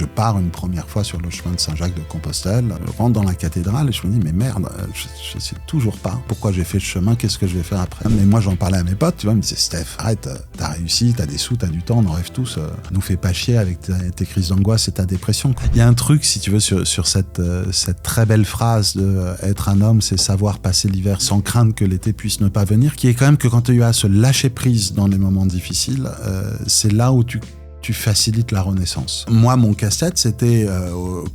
je pars une première fois sur le chemin de Saint-Jacques-de-Compostelle, je rentre dans la cathédrale et je me dis mais merde, je sais toujours pas pourquoi j'ai fait ce chemin, qu'est-ce que je vais faire après. Mais moi j'en parlais à mes potes, tu vois, ils me disaient Steph, arrête, t'as réussi, t'as des sous, t'as du temps, on en rêve tous, nous fais pas chier avec tes crises d'angoisse et ta dépression. Il y a un truc, si tu veux, sur cette très belle phrase de être un homme, c'est savoir passer l'hiver sans craindre que l'été puisse ne pas venir, qui est quand même que quand tu as à se lâcher prise dans les moments difficiles, c'est là où tu facilites la renaissance. Moi, mon casse-tête, c'était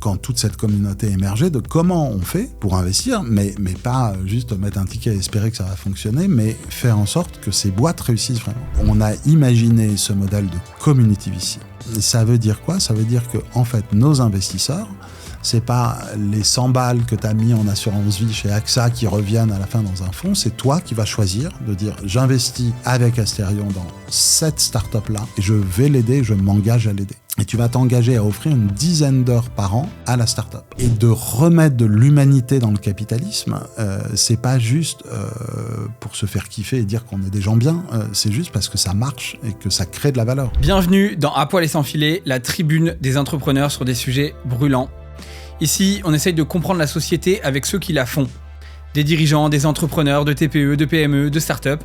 quand toute cette communauté émergeait, de comment on fait pour investir, mais pas juste mettre un ticket et espérer que ça va fonctionner, mais faire en sorte que ces boîtes réussissent vraiment. On a imaginé ce modèle de community VC. Et ça veut dire quoi ? Ça veut dire que, en fait, nos investisseurs, c'est pas les 100 balles que tu as mis en assurance vie chez AXA qui reviennent à la fin dans un fonds, c'est toi qui vas choisir de dire j'investis avec Asterion dans cette start-up-là et je vais l'aider, je m'engage à l'aider. Et tu vas t'engager à offrir une dizaine d'heures par an à la start-up. Et de remettre de l'humanité dans le capitalisme, c'est pas juste pour se faire kiffer et dire qu'on est des gens bien, c'est juste parce que ça marche et que ça crée de la valeur. Bienvenue dans À poil et sans filet, la tribune des entrepreneurs sur des sujets brûlants. Ici, on essaye de comprendre la société avec ceux qui la font. Des dirigeants, des entrepreneurs, de TPE, de PME, de start-up.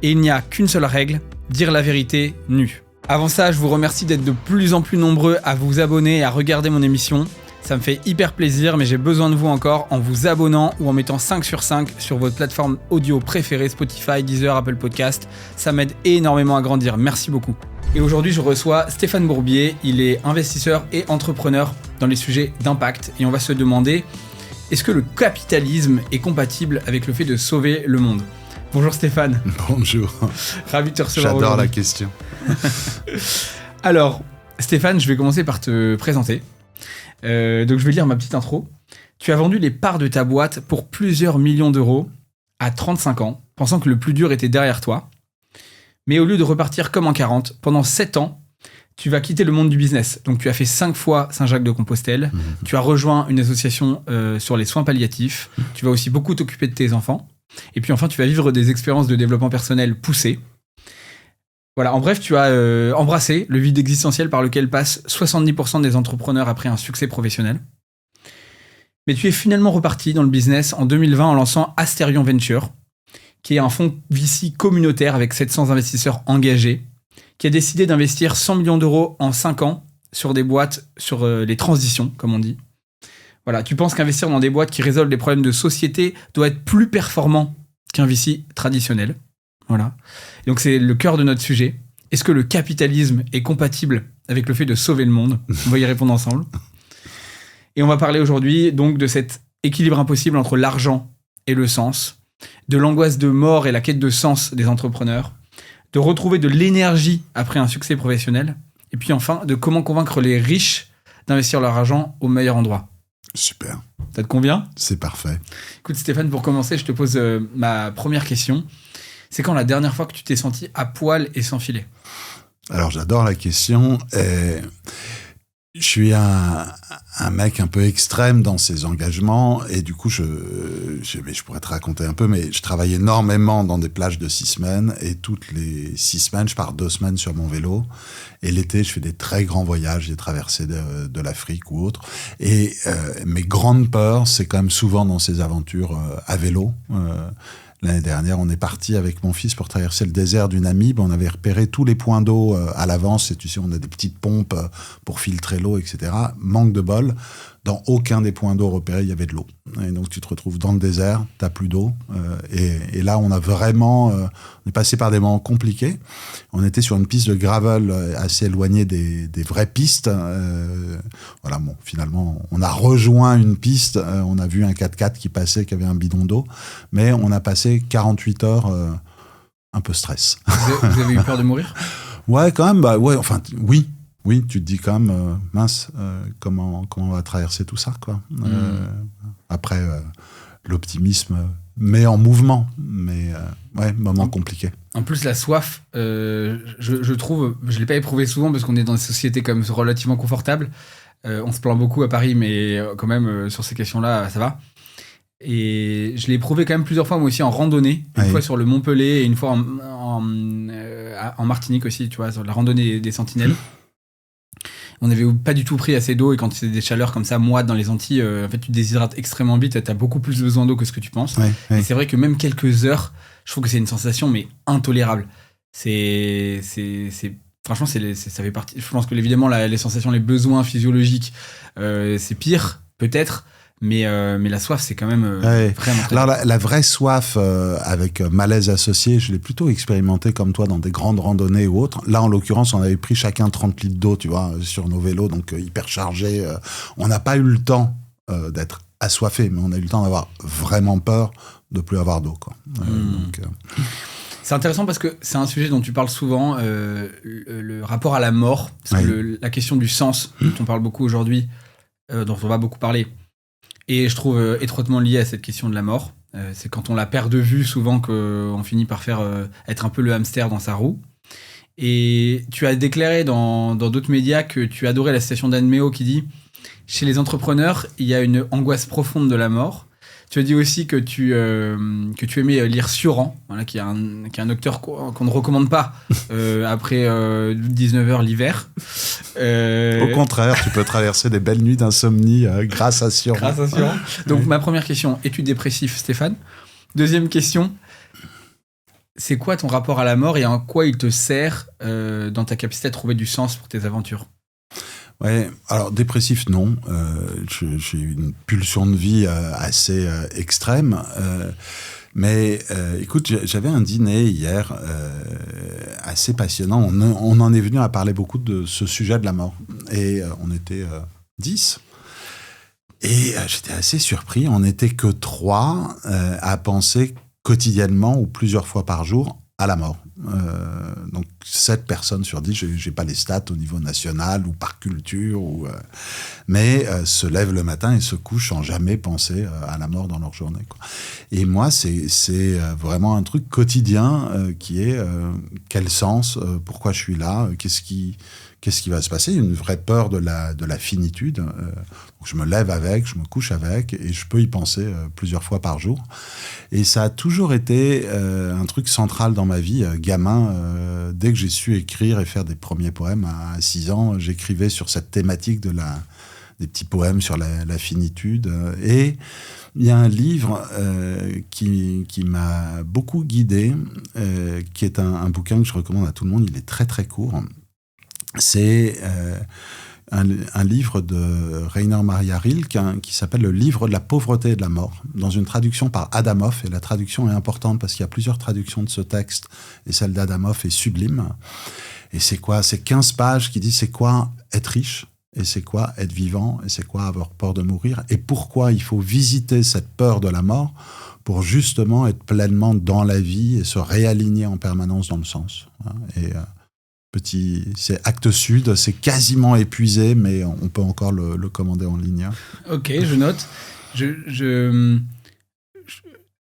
Et il n'y a qu'une seule règle, dire la vérité nue. Avant ça, je vous remercie d'être de plus en plus nombreux à vous abonner et à regarder mon émission. Ça me fait hyper plaisir, mais j'ai besoin de vous encore en vous abonnant ou en mettant 5 sur 5 sur votre plateforme audio préférée, Spotify, Deezer, Apple Podcast. Ça m'aide énormément à grandir. Merci beaucoup. Et aujourd'hui, je reçois Stéphane Bourbier. Il est investisseur et entrepreneur dans les sujets d'impact. Et on va se demander, est-ce que le capitalisme est compatible avec le fait de sauver le monde ? Bonjour Stéphane. Bonjour. Ravi de te recevoir. J'adore la question. Alors, Stéphane, je vais commencer par te présenter. Donc je vais lire ma petite intro. Tu as vendu les parts de ta boîte pour plusieurs millions d'euros à 35 ans, pensant que le plus dur était derrière toi. Mais au lieu de repartir comme en 40, pendant 7 ans, tu vas quitter le monde du business. Donc tu as fait 5 fois Saint-Jacques-de-Compostelle, tu as rejoint une association sur les soins palliatifs, tu vas aussi beaucoup t'occuper de tes enfants, et puis enfin tu vas vivre des expériences de développement personnel poussées. Voilà, en bref, tu as embrassé le vide existentiel par lequel passent 70% des entrepreneurs après un succès professionnel. Mais tu es finalement reparti dans le business en 2020 en lançant Asterion Venture, qui est un fonds VC communautaire avec 700 investisseurs engagés, qui a décidé d'investir 100 millions d'euros en 5 ans sur des boîtes, sur les transitions, comme on dit. Voilà, tu penses qu'investir dans des boîtes qui résolvent les problèmes de société doit être plus performant qu'un VC traditionnel. Voilà. Et donc c'est le cœur de notre sujet. Est-ce que le capitalisme est compatible avec le fait de sauver le monde ? On va y répondre ensemble. Et on va parler aujourd'hui donc de cet équilibre impossible entre l'argent et le sens, de l'angoisse de mort et la quête de sens des entrepreneurs, de retrouver de l'énergie après un succès professionnel, et puis enfin de comment convaincre les riches d'investir leur argent au meilleur endroit. Super. Ça te convient ? C'est parfait. Écoute Stéphane, pour commencer, je te pose ma première question. C'est quand la dernière fois que tu t'es senti à poil et sans filet ? Alors j'adore la question. Je suis un mec un peu extrême dans ses engagements et du coup je pourrais te raconter un peu, mais je travaille énormément dans des plages de 6 semaines et toutes les 6 semaines je pars 2 semaines sur mon vélo et l'été je fais des très grands voyages, des traversées de l'Afrique ou autre, et mes grandes peurs c'est quand même souvent dans ces aventures à vélo. L'année dernière, on est parti avec mon fils pour traverser le désert du Namib. On avait repéré tous les points d'eau à l'avance. Et tu sais, on a des petites pompes pour filtrer l'eau, etc. Manque de bol. Dans aucun des points d'eau repérés, il y avait de l'eau. Et donc, tu te retrouves dans le désert, t'as plus d'eau. Et là, on a vraiment... on est passé par des moments compliqués. On était sur une piste de gravel assez éloignée des vraies pistes. Voilà, bon, finalement, on a rejoint une piste. On a vu un 4x4 qui passait, qui avait un bidon d'eau. Mais on a passé 48 heures un peu stress. Vous avez eu peur de mourir ? Ouais, quand même. Bah, ouais, enfin, oui. Oui, tu te dis quand même, mince, comment on va traverser tout ça, quoi. Après, l'optimisme met en mouvement, mais ouais, moment compliqué. En plus, la soif, je trouve, je ne l'ai pas éprouvé souvent parce qu'on est dans des sociétés comme relativement confortables. On se plaint beaucoup à Paris, mais quand même, sur ces questions-là, ça va. Et je l'ai éprouvé quand même plusieurs fois, moi aussi, en randonnée. Une fois sur le Montpellier et une fois en Martinique aussi, tu vois, sur la randonnée des Sentinelles. on n'avait pas du tout pris assez d'eau, et quand c'est des chaleurs comme ça, moites dans les Antilles, en fait, tu te déshydrates extrêmement vite, t'as beaucoup plus besoin d'eau que ce que tu penses. Et c'est vrai que même quelques heures, je trouve que c'est une sensation, mais intolérable. Franchement, ça fait partie. Je pense que évidemment, les sensations, les besoins physiologiques, c'est pire, peut-être. Mais la soif, c'est quand même vraiment très... Alors, la vraie soif avec malaise associé, je l'ai plutôt expérimenté comme toi dans des grandes randonnées ou autres. Là, en l'occurrence, on avait pris chacun 30 litres d'eau, tu vois, sur nos vélos, donc hyper chargés. On n'a pas eu le temps d'être assoiffé, mais on a eu le temps d'avoir vraiment peur de plus avoir d'eau, quoi. C'est intéressant parce que c'est un sujet dont tu parles souvent, le rapport à la mort, parce que la question du sens, dont on parle beaucoup aujourd'hui, dont on va beaucoup parler, et je trouve étroitement lié à cette question de la mort. C'est quand on la perd de vue souvent qu'on finit par être un peu le hamster dans sa roue. Et tu as déclaré dans d'autres médias que tu adorais la citation d'Anne Méo qui dit « Chez les entrepreneurs, il y a une angoisse profonde de la mort ». Tu as dit aussi que tu aimais lire Sioran, voilà, qui est un auteur qu'on ne recommande pas après 19h l'hiver. Au contraire, tu peux traverser des belles nuits d'insomnie grâce à Sioran. Donc, ma première question, es-tu dépressif, Stéphane ? Deuxième question, c'est quoi ton rapport à la mort et en quoi il te sert dans ta capacité à trouver du sens pour tes aventures ? Ouais, alors dépressif non, j'ai une pulsion de vie assez extrême, mais écoute, j'avais un dîner hier assez passionnant, on en est venu à parler beaucoup de ce sujet de la mort, et on était 10, et j'étais assez surpris, on n'était que 3 à penser quotidiennement ou plusieurs fois par jour à la mort. Donc 7 personnes sur 10, j'ai pas les stats au niveau national ou par culture, mais se lèvent le matin et se couchent sans jamais penser à la mort dans leur journée, quoi. Et moi, c'est vraiment un truc quotidien qui est quel sens, pourquoi je suis là, qu'est-ce qui va se passer, une vraie peur de la finitude. Donc je me lève avec, je me couche avec, et je peux y penser plusieurs fois par jour. Et ça a toujours été un truc central dans ma vie. Gamin, dès que j'ai su écrire et faire des premiers poèmes à 6 ans, j'écrivais sur cette thématique des petits poèmes sur la finitude. Et il y a un livre qui m'a beaucoup guidé, qui est un bouquin que je recommande à tout le monde. Il est très très court. C'est un livre de Rainer Maria Rilke qui s'appelle « Le livre de la pauvreté et de la mort », dans une traduction par Adamov. Et la traduction est importante parce qu'il y a plusieurs traductions de ce texte, et celle d'Adamov est sublime. Et c'est quoi ? C'est 15 pages qui disent c'est quoi être riche, et c'est quoi être vivant, et c'est quoi avoir peur de mourir, et pourquoi il faut visiter cette peur de la mort pour justement être pleinement dans la vie et se réaligner en permanence dans le sens. Et c'est Actes Sud, c'est quasiment épuisé, mais on peut encore le commander en ligne. Ok, je note.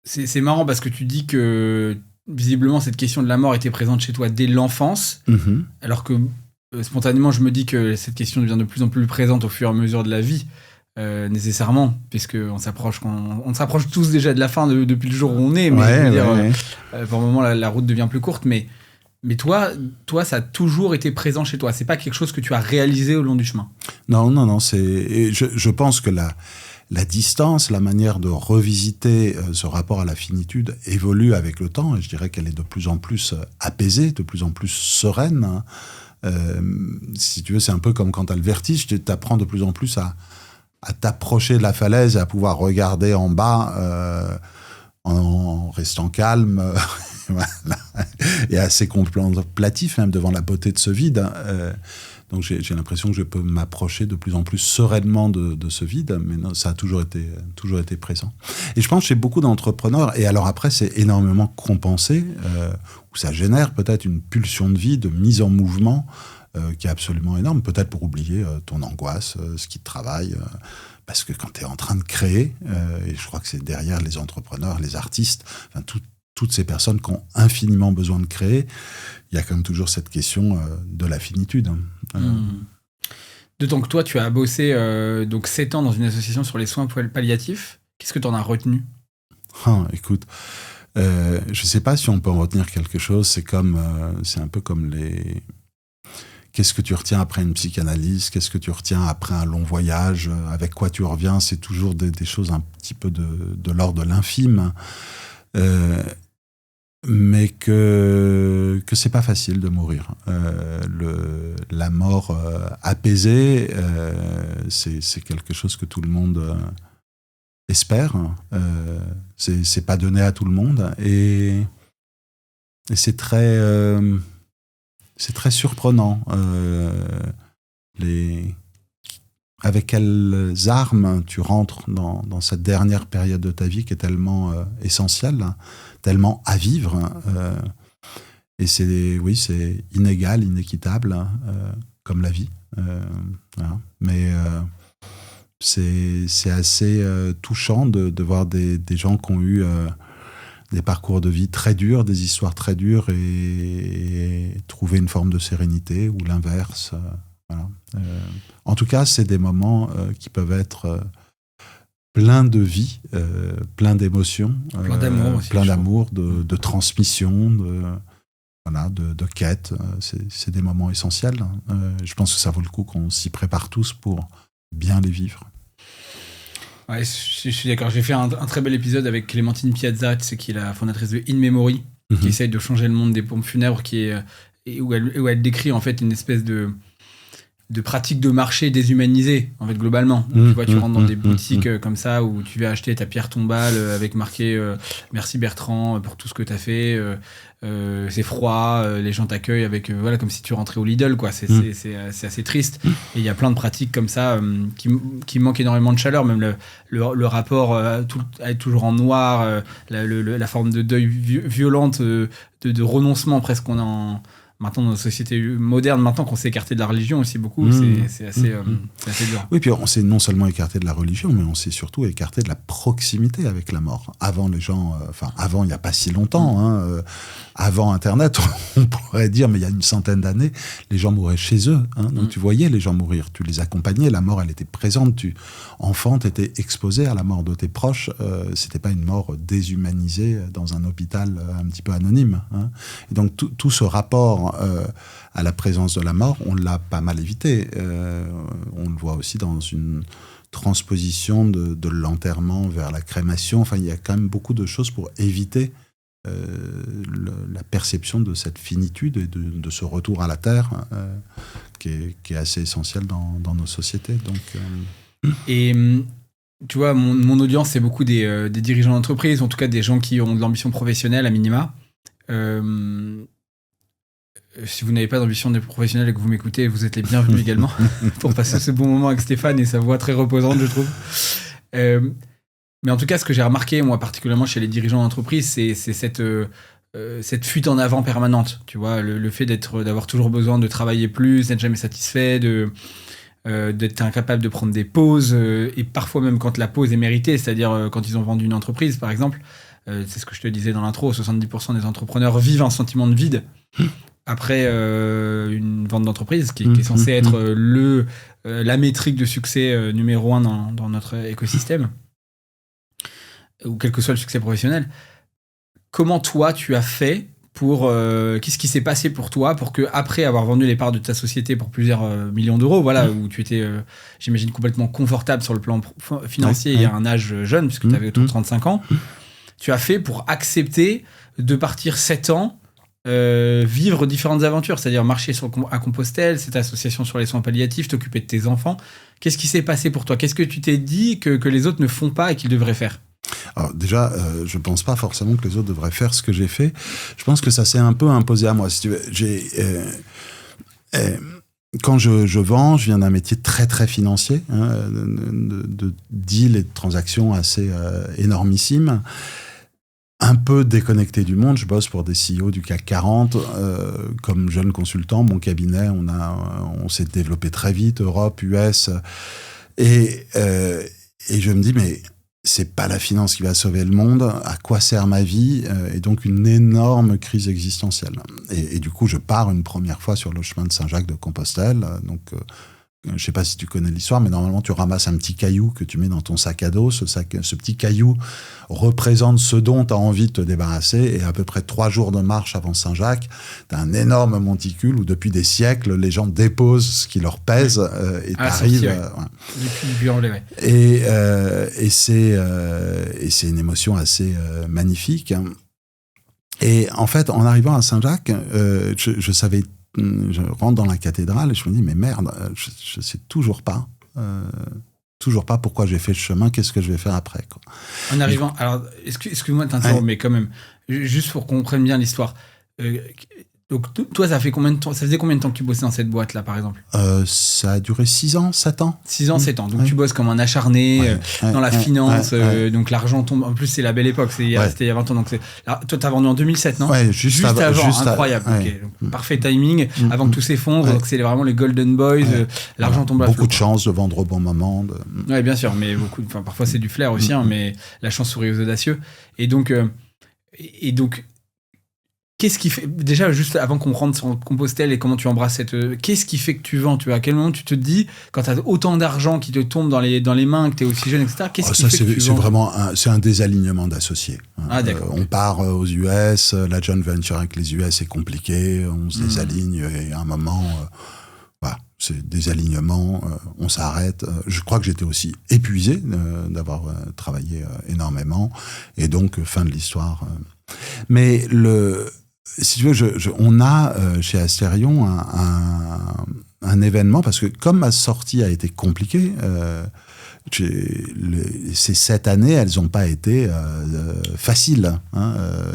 C'est marrant parce que tu dis que visiblement cette question de la mort était présente chez toi dès l'enfance, alors que spontanément je me dis que cette question devient de plus en plus présente au fur et à mesure de la vie, nécessairement, puisqu'on s'approche tous déjà de la fin depuis le jour où on est, mais par le moment la route devient plus courte, mais toi, ça a toujours été présent chez toi. C'est pas quelque chose que tu as réalisé au long du chemin. Non. Je pense que la distance, la manière de revisiter ce rapport à la finitude évolue avec le temps. Et je dirais qu'elle est de plus en plus apaisée, de plus en plus sereine. Si tu veux, c'est un peu comme quand tu as le vertige. Tu apprends de plus en plus à t'approcher de la falaise et à pouvoir regarder en bas en restant calme. Voilà. Et assez contemplatif même devant la beauté de ce vide. Donc j'ai l'impression que je peux m'approcher de plus en plus sereinement de ce vide, mais non, ça a toujours été présent. Et je pense chez beaucoup d'entrepreneurs, et alors après c'est énormément compensé, où ça génère peut-être une pulsion de vie, de mise en mouvement, qui est absolument énorme, peut-être pour oublier ton angoisse, ce qui te travaille, parce que quand tu es en train de créer, et je crois que c'est derrière les entrepreneurs, les artistes, enfin toutes ces personnes qui ont infiniment besoin de créer, il y a quand même toujours cette question de la finitude. D'autant que toi, tu as bossé donc 7 ans dans une association sur les soins palliatifs. Qu'est-ce que tu en as retenu ? Écoute, je ne sais pas si on peut en retenir quelque chose. C'est un peu comme Qu'est-ce que tu retiens après une psychanalyse? Qu'est-ce que tu retiens après un long voyage? Avec quoi tu reviens? C'est toujours des choses un petit peu de l'ordre de l'infime. Mais que c'est pas facile de mourir. La mort apaisée, c'est quelque chose que tout le monde espère. C'est pas donné à tout le monde. Et c'est très surprenant. Avec quelles armes tu rentres dans cette dernière période de ta vie qui est tellement essentielle, tellement à vivre. Et c'est inégal, inéquitable, comme la vie. Voilà. Mais c'est assez touchant de voir des gens qui ont eu des parcours de vie très durs, des histoires très dures, et trouver une forme de sérénité, ou l'inverse. Voilà. En tout cas, c'est des moments qui peuvent être pleins de vie, pleins d'émotions, plein d'amour, de transmission, de quête. C'est des moments essentiels. Je pense que ça vaut le coup qu'on s'y prépare tous pour bien les vivre. Ouais, je suis d'accord. J'ai fait un très bel épisode avec Clémentine Piazza, qui est la fondatrice de In Memory, qui essaye de changer le monde des pompes funèbres, où elle décrit en fait une espèce de pratique de marché déshumanisée, en fait, globalement. Donc, tu vois, tu rentres dans des boutiques comme ça, où tu vas acheter ta pierre tombale avec marqué merci Bertrand pour tout ce que t'as fait. C'est froid, les gens t'accueillent avec comme si tu rentrais au Lidl, quoi. C'est assez triste. Et il y a plein de pratiques comme ça qui manquent énormément de chaleur. Même le rapport à être toujours en noir, la forme de deuil violente, de renoncement presque qu'on a maintenant dans nos sociétés modernes, maintenant qu'on s'est écarté de la religion aussi beaucoup, c'est assez dur. Oui, puis on s'est non seulement écarté de la religion, mais on s'est surtout écarté de la proximité avec la mort. Avant, les gens, avant, il n'y a pas si longtemps, avant Internet, on pourrait dire, mais il y a une centaine d'années, les gens mouraient chez eux. Donc tu voyais les gens mourir, tu les accompagnais, la mort, elle était présente. Enfant, tu étais exposé à la mort de tes proches. C'était pas une mort déshumanisée dans un hôpital un petit peu anonyme. Et donc tout ce rapport à la présence de la mort, on l'a pas mal évité. On le voit aussi dans une transposition de l'enterrement vers la crémation. Enfin, il y a quand même beaucoup de choses pour éviter la perception de cette finitude et de ce retour à la terre qui est assez essentiel dans nos sociétés. Donc, Et tu vois, mon audience, c'est beaucoup des dirigeants d'entreprise, en tout cas des gens qui ont de l'ambition professionnelle à minima. Si vous n'avez pas d'ambition professionnelle et que vous m'écoutez, vous êtes les bienvenus également pour passer ce bon moment avec Stéphane et sa voix très reposante, je trouve. Mais en tout cas, ce que j'ai remarqué, moi, particulièrement chez les dirigeants d'entreprise, c'est cette fuite en avant permanente. Tu vois, le fait d'avoir toujours besoin de travailler plus, d'être jamais satisfait, d'être incapable de prendre des pauses, et parfois même quand la pause est méritée, c'est-à-dire quand ils ont vendu une entreprise, par exemple. C'est ce que je te disais dans l'intro, 70% des entrepreneurs vivent un sentiment de vide après une vente d'entreprise qui est censée être la métrique de succès numéro 1 dans notre écosystème, ou quel que soit le succès professionnel. Comment toi tu as fait pour qu'est-ce qui s'est passé pour toi pour que, après avoir vendu les parts de ta société pour plusieurs millions d'euros, où tu étais j'imagine complètement confortable sur le plan financier et à un âge jeune, puisque tu avais autour de 35 ans, tu as fait pour accepter de partir 7 ans vivre différentes aventures, c'est-à-dire marcher à Compostelle, cette association sur les soins palliatifs, t'occuper de tes enfants. Qu'est-ce qui s'est passé pour toi? Qu'est-ce que tu t'es dit que les autres ne font pas et qu'ils devraient faire? Alors déjà, je ne pense pas forcément que les autres devraient faire ce que j'ai fait. Je pense que ça s'est un peu imposé à moi. Si tu veux, quand je vends, je viens d'un métier très très financier, de deals et de transactions assez énormissimes. Un peu déconnecté du monde, je bosse pour des CEO du CAC 40. Comme jeune consultant, mon cabinet, on s'est développé très vite, Europe, US. Et je me dis, mais c'est pas la finance qui va sauver le monde. À quoi sert ma vie? Et donc une énorme crise existentielle. Et du coup, je pars une première fois sur le chemin de Saint-Jacques de Compostelle. Donc je sais pas si tu connais l'histoire, mais normalement tu ramasses un petit caillou que tu mets dans ton sac à dos. Ce petit caillou représente ce dont tu as envie de te débarrasser. Et à peu près 3 jours de marche avant Saint-Jacques, tu as un énorme monticule où depuis des siècles, les gens déposent ce qui leur pèse et t'arrives. Depuis ouais. Et c'est une émotion assez magnifique. Et en fait, en arrivant à Saint-Jacques, je savais. Je rentre dans la cathédrale et je me dis mais merde, je sais toujours pas pourquoi j'ai fait le chemin, qu'est-ce que je vais faire après, quoi. En arrivant, alors excuse-moi de t'interrompre, mais quand même, juste pour qu'on comprenne bien l'histoire. Donc toi, ça faisait combien de temps que tu bossais dans cette boîte là, par exemple? Ça a duré 6 ans, 7 ans. 6 ans, 7 ans. Donc tu bosses comme un acharné dans la finance. Donc l'argent tombe. En plus, c'est la belle époque. C'était il y a 20 ans. Donc toi, t'as vendu en 2007, non? Ouais, juste avant. Incroyable. Okay. Donc, parfait timing. Avant que tout s'effondre. Donc c'est vraiment les Golden Boys. L'argent tombe à flot. Beaucoup de chance de vendre au bon moment. Oui, bien sûr. Mais parfois c'est du flair aussi. Mais la chance sourit aux audacieux. Et donc. Qu'est-ce qui fait, déjà juste avant qu'on rentre sur Compostelle et comment tu embrasses qu'est-ce qui fait que tu vends, à quel moment tu te dis, quand tu as autant d'argent qui te tombe dans les mains, que tu es aussi jeune, etc., qu'est-ce qui fait que tu vends? C'est vraiment un désalignement d'associés. D'accord. On part aux US, la joint venture avec les US est compliquée, on se désaligne et à un moment, c'est des alignements, on s'arrête. Je crois que j'étais aussi épuisé d'avoir travaillé énormément et donc fin de l'histoire. Mais si tu veux, on a chez Astérion un événement, parce que comme ma sortie a été compliquée, ces 7 années, elles n'ont pas été faciles.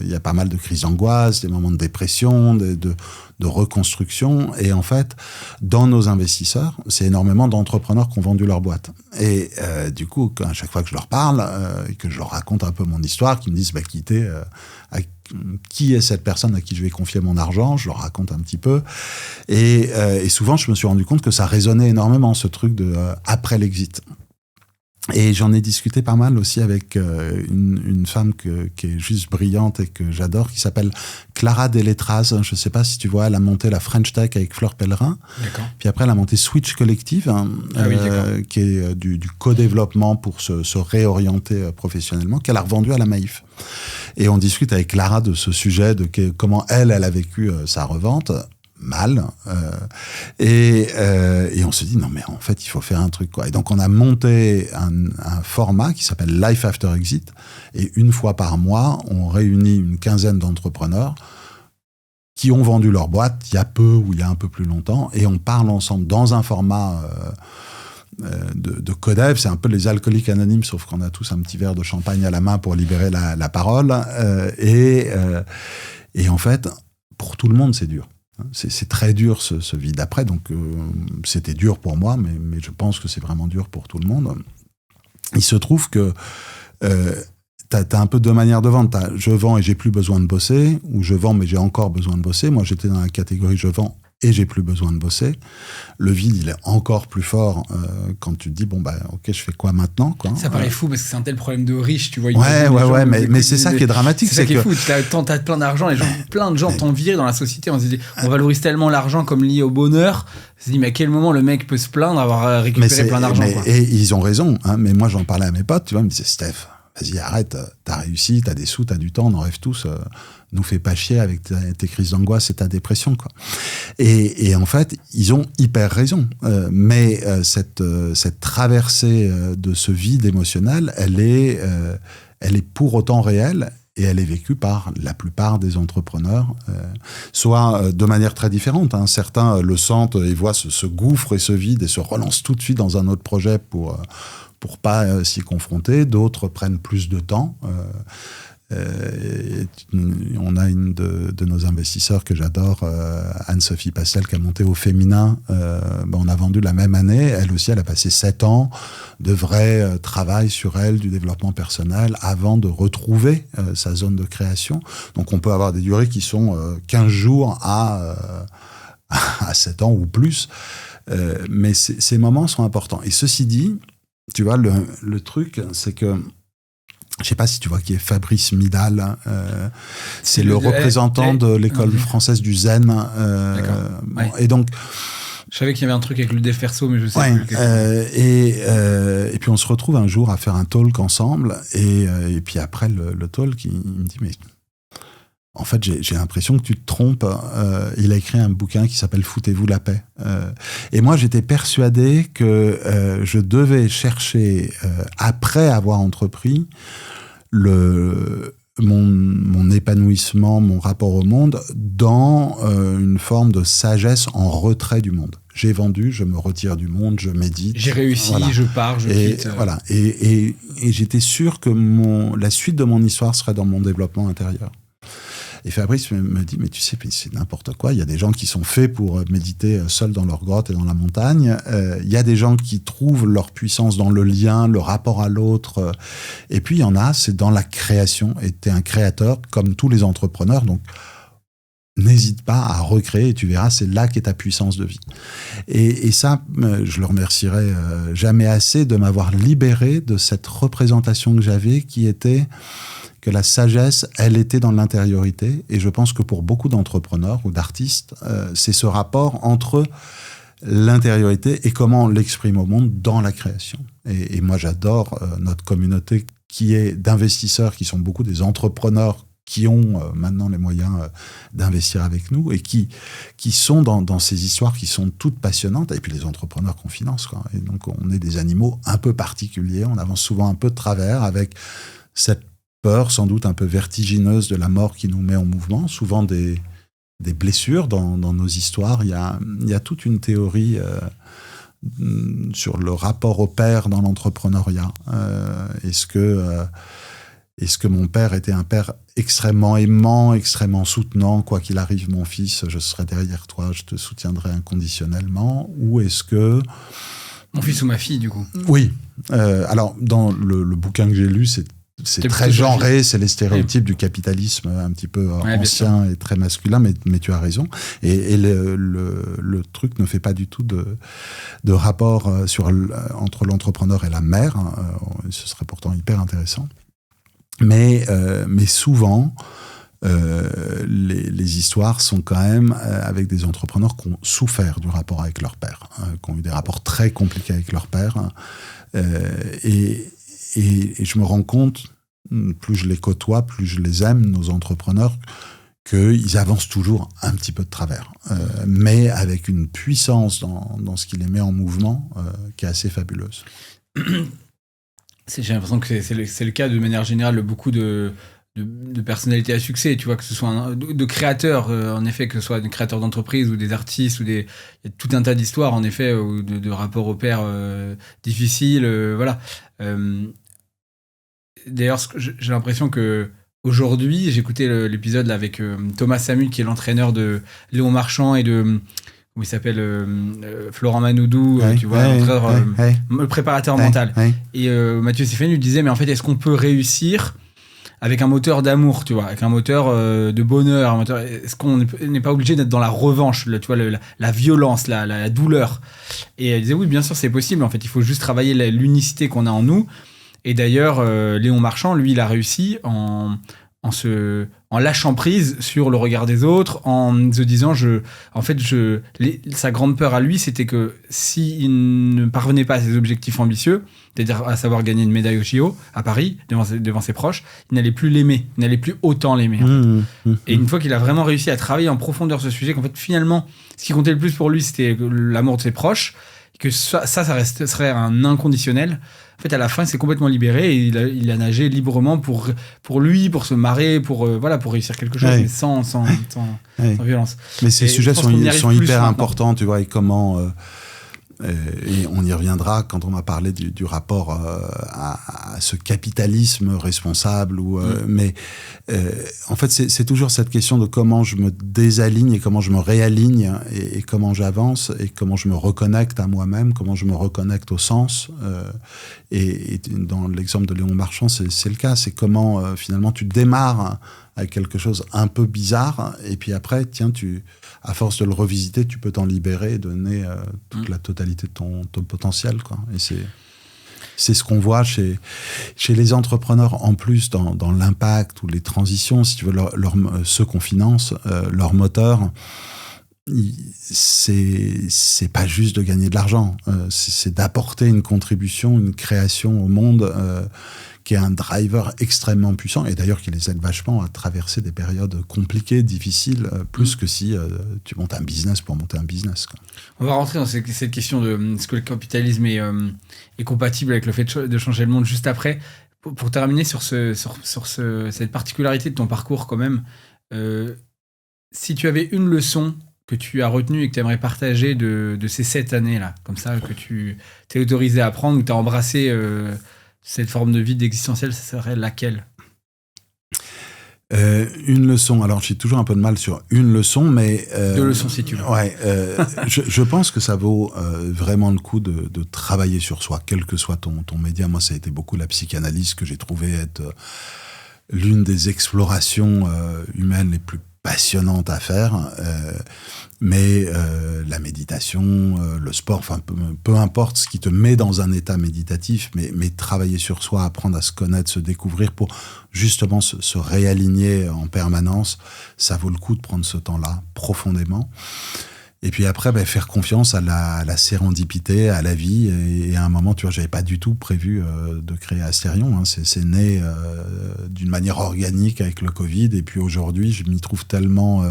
Il y a pas mal de crises d'angoisse, des moments de dépression, de reconstruction. Et en fait, dans nos investisseurs, c'est énormément d'entrepreneurs qui ont vendu leur boîte. Et du coup, à chaque fois que je leur parle et que je leur raconte un peu mon histoire, qu'ils me disent qui est cette personne à qui je vais confier mon argent, je leur raconte un petit peu. Et souvent, je me suis rendu compte que ça résonnait énormément, ce truc de après l'exit. Et j'en ai discuté pas mal aussi avec une femme qui est juste brillante et que j'adore, qui s'appelle Clara Deletraz. Je sais pas si tu vois, elle a monté la French Tech avec Fleur Pellerin. D'accord. Puis après, elle a monté Switch Collective, qui est du co-développement pour se réorienter professionnellement, qu'elle a revendu à la Maïf. Et on discute avec Clara de ce sujet, de comment elle a vécu sa revente. Mal, et on se dit non mais en fait il faut faire un truc, quoi. Et donc on a monté un format qui s'appelle Life After Exit, et une fois par mois on réunit une quinzaine d'entrepreneurs qui ont vendu leur boîte il y a peu ou il y a un peu plus longtemps, et on parle ensemble dans un format de codev. C'est un peu les alcooliques anonymes, sauf qu'on a tous un petit verre de champagne à la main pour libérer la parole, et en fait pour tout le monde c'est dur. C'est très dur ce vie d'après, donc c'était dur pour moi, mais je pense que c'est vraiment dur pour tout le monde. Il se trouve que t'as un peu deux manières de vendre. Je vends et j'ai plus besoin de bosser, ou je vends mais j'ai encore besoin de bosser. Moi j'étais dans la catégorie je vends et j'ai plus besoin de bosser. Le vide, il est encore plus fort quand tu te dis ok, je fais quoi maintenant, quoi. Ça paraît fou parce que c'est un tel problème de riche, tu vois. Mais c'est ça qui est dramatique. C'est ça qui est fou. T'as plein d'argent, plein de gens t'ont viré dans la société. On se dit, on valorise tellement l'argent comme lié au bonheur. On se dit, mais à quel moment le mec peut se plaindre d'avoir récupéré plein d'argent, quoi. Et ils ont raison, mais moi j'en parlais à mes potes, tu vois, ils me disaient, Steph, vas-y, arrête, t'as réussi, t'as des sous, t'as du temps, on en rêve tous, nous fais pas chier avec tes crises d'angoisse et ta dépression, quoi. Et en fait, ils ont hyper raison. Mais cette traversée de ce vide émotionnel, elle est pour autant réelle, et elle est vécue par la plupart des entrepreneurs, soit de manière très différente. Certains le sentent et voient ce gouffre et ce vide et se relancent tout de suite dans un autre projet pour pas s'y confronter. D'autres prennent plus de temps. On a une de nos investisseurs que j'adore, Anne-Sophie Pastel, qui a monté au féminin. On a vendu la même année. Elle aussi, elle a passé 7 ans de vrai travail sur elle, du développement personnel, avant de retrouver sa zone de création. Donc on peut avoir des durées qui sont 15 jours à 7 ans ou plus. Mais ces moments sont importants. Et ceci dit, tu vois, le truc, c'est que je sais pas si tu vois qui est Fabrice Midal. C'est le représentant de l'école française du Zen. D'accord. Et donc, Je savais qu'il y avait un truc avec le dev perso, mais je sais Ouais, plus. Et puis on se retrouve un jour à faire un talk ensemble, et puis après le talk, il me dit mais en fait j'ai l'impression que tu te trompes. Il a écrit un bouquin qui s'appelle Foutez-vous la paix. Et moi j'étais persuadé que je devais chercher après avoir entrepris mon épanouissement, mon rapport au monde, dans une forme de sagesse en retrait du monde. J'ai vendu, je me retire du monde, je médite. J'ai réussi, voilà. Je pars, je quitte. Voilà. Et j'étais sûr que la suite de mon histoire serait dans mon développement intérieur. Et Fabrice me dit, mais tu sais, c'est n'importe quoi. Il y a des gens qui sont faits pour méditer seuls dans leur grotte et dans la montagne. Il y a des gens qui trouvent leur puissance dans le lien, le rapport à l'autre. Et puis, il y en a, c'est dans la création. Et tu es un créateur, comme tous les entrepreneurs. Donc, n'hésite pas à recréer et tu verras, c'est là qu'est ta puissance de vie. Et ça, je le remercierai jamais assez de m'avoir libéré de cette représentation que j'avais qui était que la sagesse, elle était dans l'intériorité. Et je pense que pour beaucoup d'entrepreneurs ou d'artistes, c'est ce rapport entre l'intériorité et comment on l'exprime au monde dans la création. Et moi, j'adore notre communauté qui est d'investisseurs, qui sont beaucoup des entrepreneurs qui ont maintenant les moyens d'investir avec nous et qui sont dans ces histoires qui sont toutes passionnantes. Et puis les entrepreneurs qu'on finance, quoi. Et donc, on est des animaux un peu particuliers. On avance souvent un peu de travers avec cette peur sans doute un peu vertigineuse de la mort qui nous met en mouvement, souvent des blessures dans nos histoires. Il y a toute une théorie sur le rapport au père dans l'entrepreneuriat. Est-ce que mon père était un père extrêmement aimant, extrêmement soutenant, quoi qu'il arrive mon fils, je serai derrière toi, je te soutiendrai inconditionnellement, ou est-ce que... Mon fils ou ma fille, du coup. Oui. Alors, dans le bouquin que j'ai lu, c'est très genré, c'est les stéréotypes du capitalisme un petit peu ancien et très masculin, mais tu as raison. Et le truc ne fait pas du tout de rapport entre l'entrepreneur et la mère. Ce serait pourtant hyper intéressant. Mais souvent, les histoires sont quand même avec des entrepreneurs qui ont souffert du rapport avec leur père, qui ont eu des rapports très compliqués avec leur père. Et je me rends compte, plus je les côtoie, plus je les aime, nos entrepreneurs, qu'ils avancent toujours un petit peu de travers, mais avec une puissance dans ce qui les met en mouvement qui est assez fabuleuse. J'ai l'impression que c'est le cas de manière générale de beaucoup de personnalités à succès, tu vois, que ce soit de créateurs, en effet, que ce soit des créateurs d'entreprises ou des artistes, il y a tout un tas d'histoires, en effet, ou de rapports au père difficiles, voilà. D'ailleurs, j'ai l'impression que aujourd'hui, j'écoutais l'épisode là, avec Thomas Samul, qui est l'entraîneur de Léon Marchand et de... Comment il s'appelle Florent Manoudou, tu vois, le préparateur mental. Et Mathieu Stéphane lui disait, mais en fait, est-ce qu'on peut réussir avec un moteur d'amour, tu vois, avec un moteur de bonheur, est-ce qu'on n'est pas obligé d'être dans la revanche, tu vois, la violence, la douleur? Et elle disait, oui, bien sûr, c'est possible. En fait, il faut juste travailler l'unicité qu'on a en nous. Et d'ailleurs, Léon Marchand, lui, il a réussi en lâchant prise sur le regard des autres, en se disant, sa grande peur à lui, c'était que s'il ne parvenait pas à ses objectifs ambitieux, c'est-à-dire à savoir gagner une médaille au JO à Paris, devant ses proches, il n'allait plus l'aimer, il n'allait plus autant l'aimer. Et une fois qu'il a vraiment réussi à travailler en profondeur ce sujet, qu'en fait, finalement, ce qui comptait le plus pour lui, c'était l'amour de ses proches, que ça serait un inconditionnel. En fait, à la fin, il s'est complètement libéré et il a nagé librement pour lui, pour se marrer, pour réussir quelque chose, mais sans violence. Mais ces sujets sont hyper importants, tu vois, et comment... et on y reviendra quand on va parler du rapport à ce capitalisme responsable. Mais en fait, c'est toujours cette question de comment je me désaligne et comment je me réaligne et comment j'avance et comment je me reconnecte à moi-même, comment je me reconnecte au sens. Et dans l'exemple de Léon Marchand, c'est le cas. C'est comment finalement tu démarres avec quelque chose un peu bizarre et puis après, tiens, à force de le revisiter, tu peux t'en libérer et donner toute la totalité de ton potentiel, quoi. Et c'est ce qu'on voit chez les entrepreneurs, en plus, dans l'impact ou les transitions, si tu veux, ceux qu'on finance, leur moteur, c'est pas juste de gagner de l'argent, c'est d'apporter une contribution, une création au monde qui est un driver extrêmement puissant et d'ailleurs qui les aide vachement à traverser des périodes compliquées, difficiles, plus que si tu montes un business pour monter un business, quoi. On va rentrer dans cette question de est-ce que le capitalisme est compatible avec le fait de changer le monde juste après. Pour terminer sur cette particularité de ton parcours quand même, si tu avais une leçon que tu as retenue et que tu aimerais partager de ces 7 années-là, comme ça, que tu t'es autorisé à prendre, ou tu as embrassé cette forme de vie existentielle, ça serait laquelle ? Une leçon, alors j'ai toujours un peu de mal sur une leçon, mais... 2 leçons si tu veux. Ouais, je pense que ça vaut vraiment le coup de travailler sur soi, quel que soit ton média. Moi, ça a été beaucoup la psychanalyse que j'ai trouvé être l'une des explorations humaines les plus passionnantes à faire, mais la méditation, le sport, enfin peu importe ce qui te met dans un état méditatif, mais travailler sur soi, apprendre à se connaître, se découvrir pour justement se réaligner en permanence, ça vaut le coup de prendre ce temps-là profondément. Et puis après, faire confiance à la sérendipité, à la vie. Et à un moment, tu vois, j'avais pas du tout prévu de créer Astérion. Hein. C'est né d'une manière organique avec le Covid. Et puis aujourd'hui, je m'y trouve tellement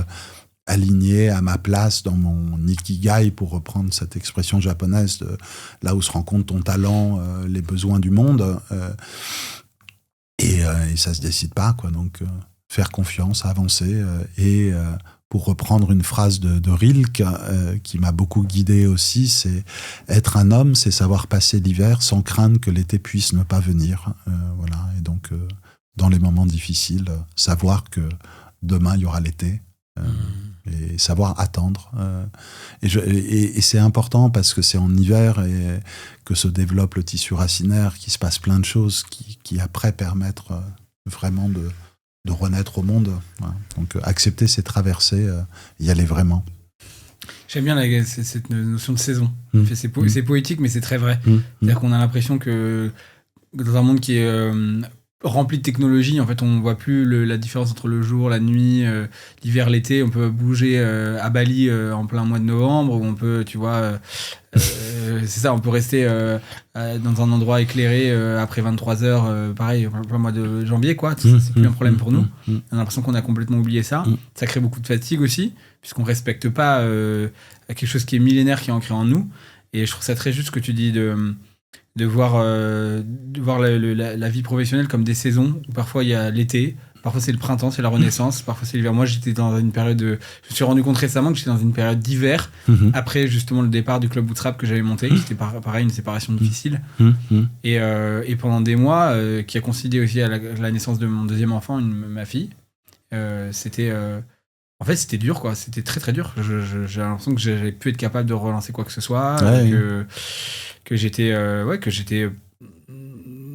aligné à ma place dans mon ikigai, pour reprendre cette expression japonaise, de là où se rencontre ton talent, les besoins du monde. Et ça se décide pas, quoi. Donc, faire confiance, avancer pour reprendre une phrase de Rilke qui m'a beaucoup guidé aussi, c'est être un homme, c'est savoir passer l'hiver sans craindre que l'été puisse ne pas venir. Voilà. Et donc, dans les moments difficiles, savoir que demain il y aura l'été et savoir attendre. Et c'est important parce que c'est en hiver et que se développe le tissu racinaire, qu'il se passe plein de choses qui après permettent vraiment de renaître au monde. Voilà. Donc, accepter ces traversées, y aller vraiment. J'aime bien cette notion de saison. C'est poétique, mais c'est très vrai. C'est-à-dire qu'on a l'impression que dans un monde qui est rempli de technologie, en fait, on ne voit plus la différence entre le jour, la nuit, l'hiver, l'été. On peut bouger à Bali en plein mois de novembre, ou on peut, tu vois... c'est ça, on peut rester dans un endroit éclairé après 23 heures, pareil, en plein mois de janvier, quoi. C'est plus un problème pour nous. On a l'impression qu'on a complètement oublié ça. Ça crée beaucoup de fatigue aussi, puisqu'on ne respecte pas quelque chose qui est millénaire, qui est ancré en nous. Et je trouve ça très juste ce que tu dis de voir la vie professionnelle comme des saisons, où parfois il y a l'été, parfois c'est le printemps, c'est la renaissance, parfois c'est l'hiver. Moi, j'étais dans une période je me suis rendu compte récemment que j'étais dans une période d'hiver, après justement le départ du club Bootstrap que j'avais monté, qui était pareil, une séparation difficile. Et pendant des mois, qui a coïncidé aussi à la naissance de mon deuxième enfant, ma fille, c'était... En fait, c'était dur, quoi. C'était très, très dur. J'ai l'impression que j'avais pu être capable de relancer quoi que ce soit, que j'étais...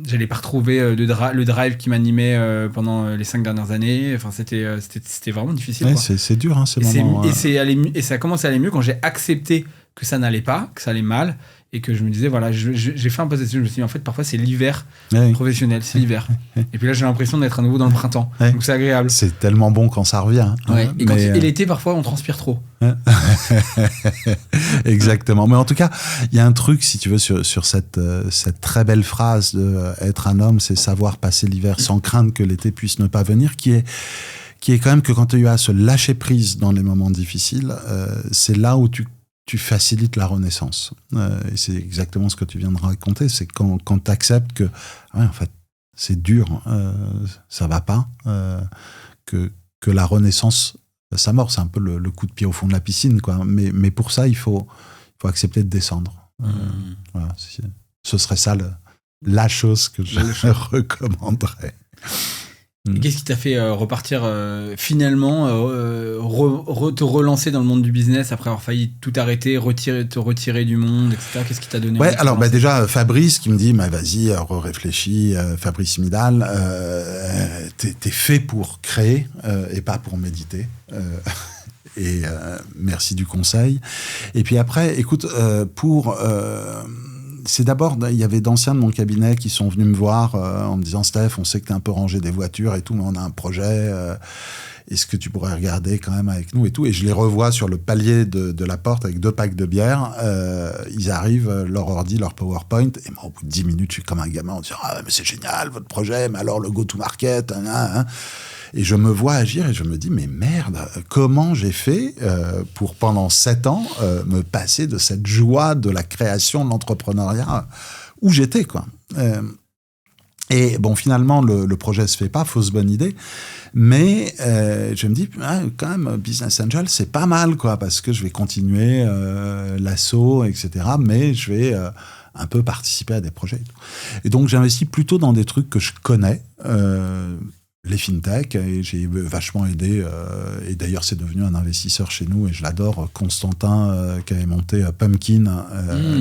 j'allais pas retrouver le drive qui m'animait pendant les 5 dernières années. Enfin, c'était vraiment difficile. Ouais, quoi. C'est dur, hein, ces moments. Et ça a commencé à aller mieux quand j'ai accepté que ça n'allait pas, que ça allait mal, et que je me disais, voilà, j'ai fait un post dessus. Je me suis dit, en fait, parfois, c'est l'hiver professionnel, c'est l'hiver. Et puis là, j'ai l'impression d'être à nouveau dans le printemps. Donc, c'est agréable. C'est tellement bon quand ça revient. Ouais. Et l'été, parfois, on transpire trop. Exactement. Mais en tout cas, il y a un truc, si tu veux, sur cette très belle phrase de être un homme, c'est savoir passer l'hiver sans craindre que l'été puisse ne pas venir, qui est quand même que quand tu as à se lâcher prise dans les moments difficiles, c'est là où tu facilites la renaissance. Et c'est exactement ce que tu viens de raconter, c'est quand tu acceptes que, en fait, c'est dur, ça va pas, que la renaissance s'amorce, c'est un peu le coup de pied au fond de la piscine, quoi. Mais pour ça, il faut accepter de descendre. Voilà, ce serait ça la chose que je recommanderais. Et qu'est-ce qui t'a fait repartir finalement, te relancer dans le monde du business après avoir failli tout arrêter, te retirer du monde, etc. Qu'est-ce qui t'a donné envie de alors déjà Fabrice qui me dit vas-y, réfléchis, Fabrice Midal, t'es fait pour créer et pas pour méditer. Et merci du conseil. Et puis après, écoute, c'est d'abord, il y avait d'anciens de mon cabinet qui sont venus me voir en me disant « Steph, on sait que t'es un peu rangé des voitures et tout, mais on a un projet. » est-ce que tu pourrais regarder quand même avec nous et tout. Et je les revois sur le palier de la porte avec 2 packs de bière. Ils arrivent, leur ordi, leur PowerPoint. Et moi, au bout de 10 minutes, je suis comme un gamin en disant « Ah, mais c'est génial, votre projet, mais alors le go-to-market, hein. » Et je me vois agir et je me dis « Mais merde, comment j'ai fait pour, pendant 7 ans, me passer de cette joie de la création de l'entrepreneuriat où j'étais, quoi. » Et bon, finalement, le projet se fait pas, fausse bonne idée. Mais je me dis, quand même, Business Angel, c'est pas mal, quoi, parce que je vais continuer l'assaut, etc. Mais je vais un peu participer à des projets. Et donc, j'investis plutôt dans des trucs que je connais, les fintech, et j'ai vachement aidé. Et d'ailleurs, c'est devenu un investisseur chez nous, et je l'adore, Constantin, qui avait monté Pumpkin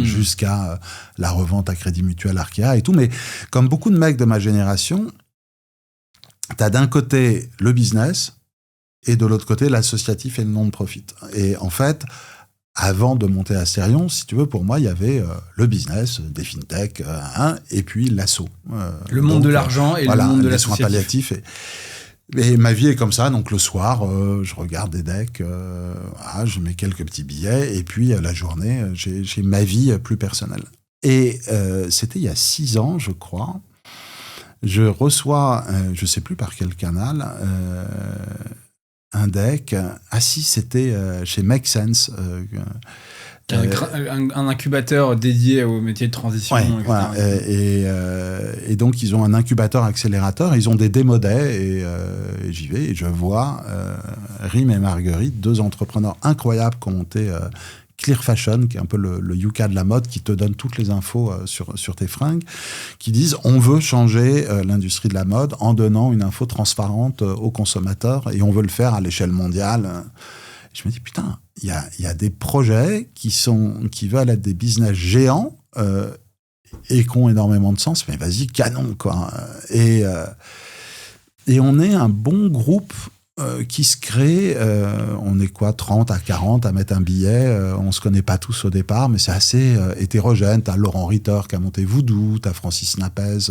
jusqu'à la revente à Crédit Mutuel, Arkea et tout. Mais comme beaucoup de mecs de ma génération, t'as d'un côté le business et de l'autre côté l'associatif et le non-profit. Et en fait, avant de monter Asterion, si tu veux, pour moi, il y avait le business, des fintech, et puis l'asso. Le monde de l'argent et le monde de l'associatif. Soins palliatifs. Et ma vie est comme ça. Donc le soir, je regarde des decks, je mets quelques petits billets, et puis la journée, j'ai ma vie plus personnelle. Et c'était il y a 6 ans, je crois. Je reçois, je ne sais plus par quel canal, un deck. Ah si, c'était chez Make Sense. Un incubateur dédié au métier de transition. Ouais, voilà. Et donc, ils ont un incubateur accélérateur. Ils ont des démodets et j'y vais et je vois Rim et Marguerite, 2 entrepreneurs incroyables qui ont monté Clear Fashion, qui est un peu le Yuka de la mode, qui te donne toutes les infos sur tes fringues, qui disent on veut changer l'industrie de la mode en donnant une info transparente aux consommateurs et on veut le faire à l'échelle mondiale. Je me dis putain, il y a des projets qui veulent être des business géants et qui ont énormément de sens, mais vas-y, canon, quoi. Et on est un bon groupe qui se crée, on est quoi, 30 à 40 à mettre un billet, on se connaît pas tous au départ, mais c'est assez hétérogène. T'as Laurent Ritter qui a monté Voodoo, t'as Francis Napez,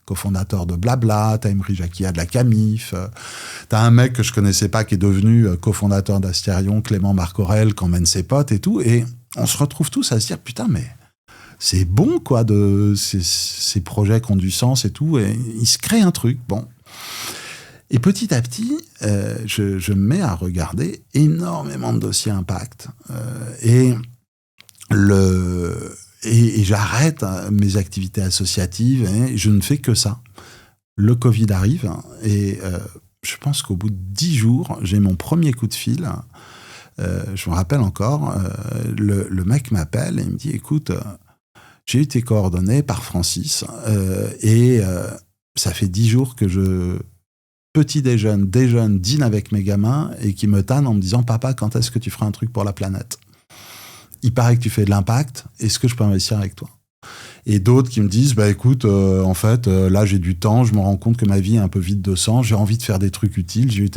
cofondateur de Blabla, t'as Emery Jacquia de la Camif, t'as un mec que je connaissais pas qui est devenu cofondateur d'Asterion, Clément Marcorel, qui emmène ses potes et tout, et on se retrouve tous à se dire, putain, mais c'est bon, quoi, de ces projets qui ont du sens et tout, et il se crée un truc, bon. Et petit à petit, je me mets à regarder énormément de dossiers impact et j'arrête mes activités associatives et je ne fais que ça. Le Covid arrive et je pense qu'au bout de 10 jours, j'ai mon premier coup de fil. Je me rappelle encore, le mec m'appelle et il me dit « Écoute, j'ai eu tes coordonnées par Francis et ça fait 10 jours que je... petit déjeune, dîne avec mes gamins et qui me tannent en me disant « Papa, quand est-ce que tu feras un truc pour la planète ? Il paraît que tu fais de l'impact, est-ce que je peux investir avec toi ?» Et d'autres qui me disent « Bah écoute, en fait, là j'ai du temps, je me rends compte que ma vie est un peu vide de sens, j'ai envie de faire des trucs utiles. »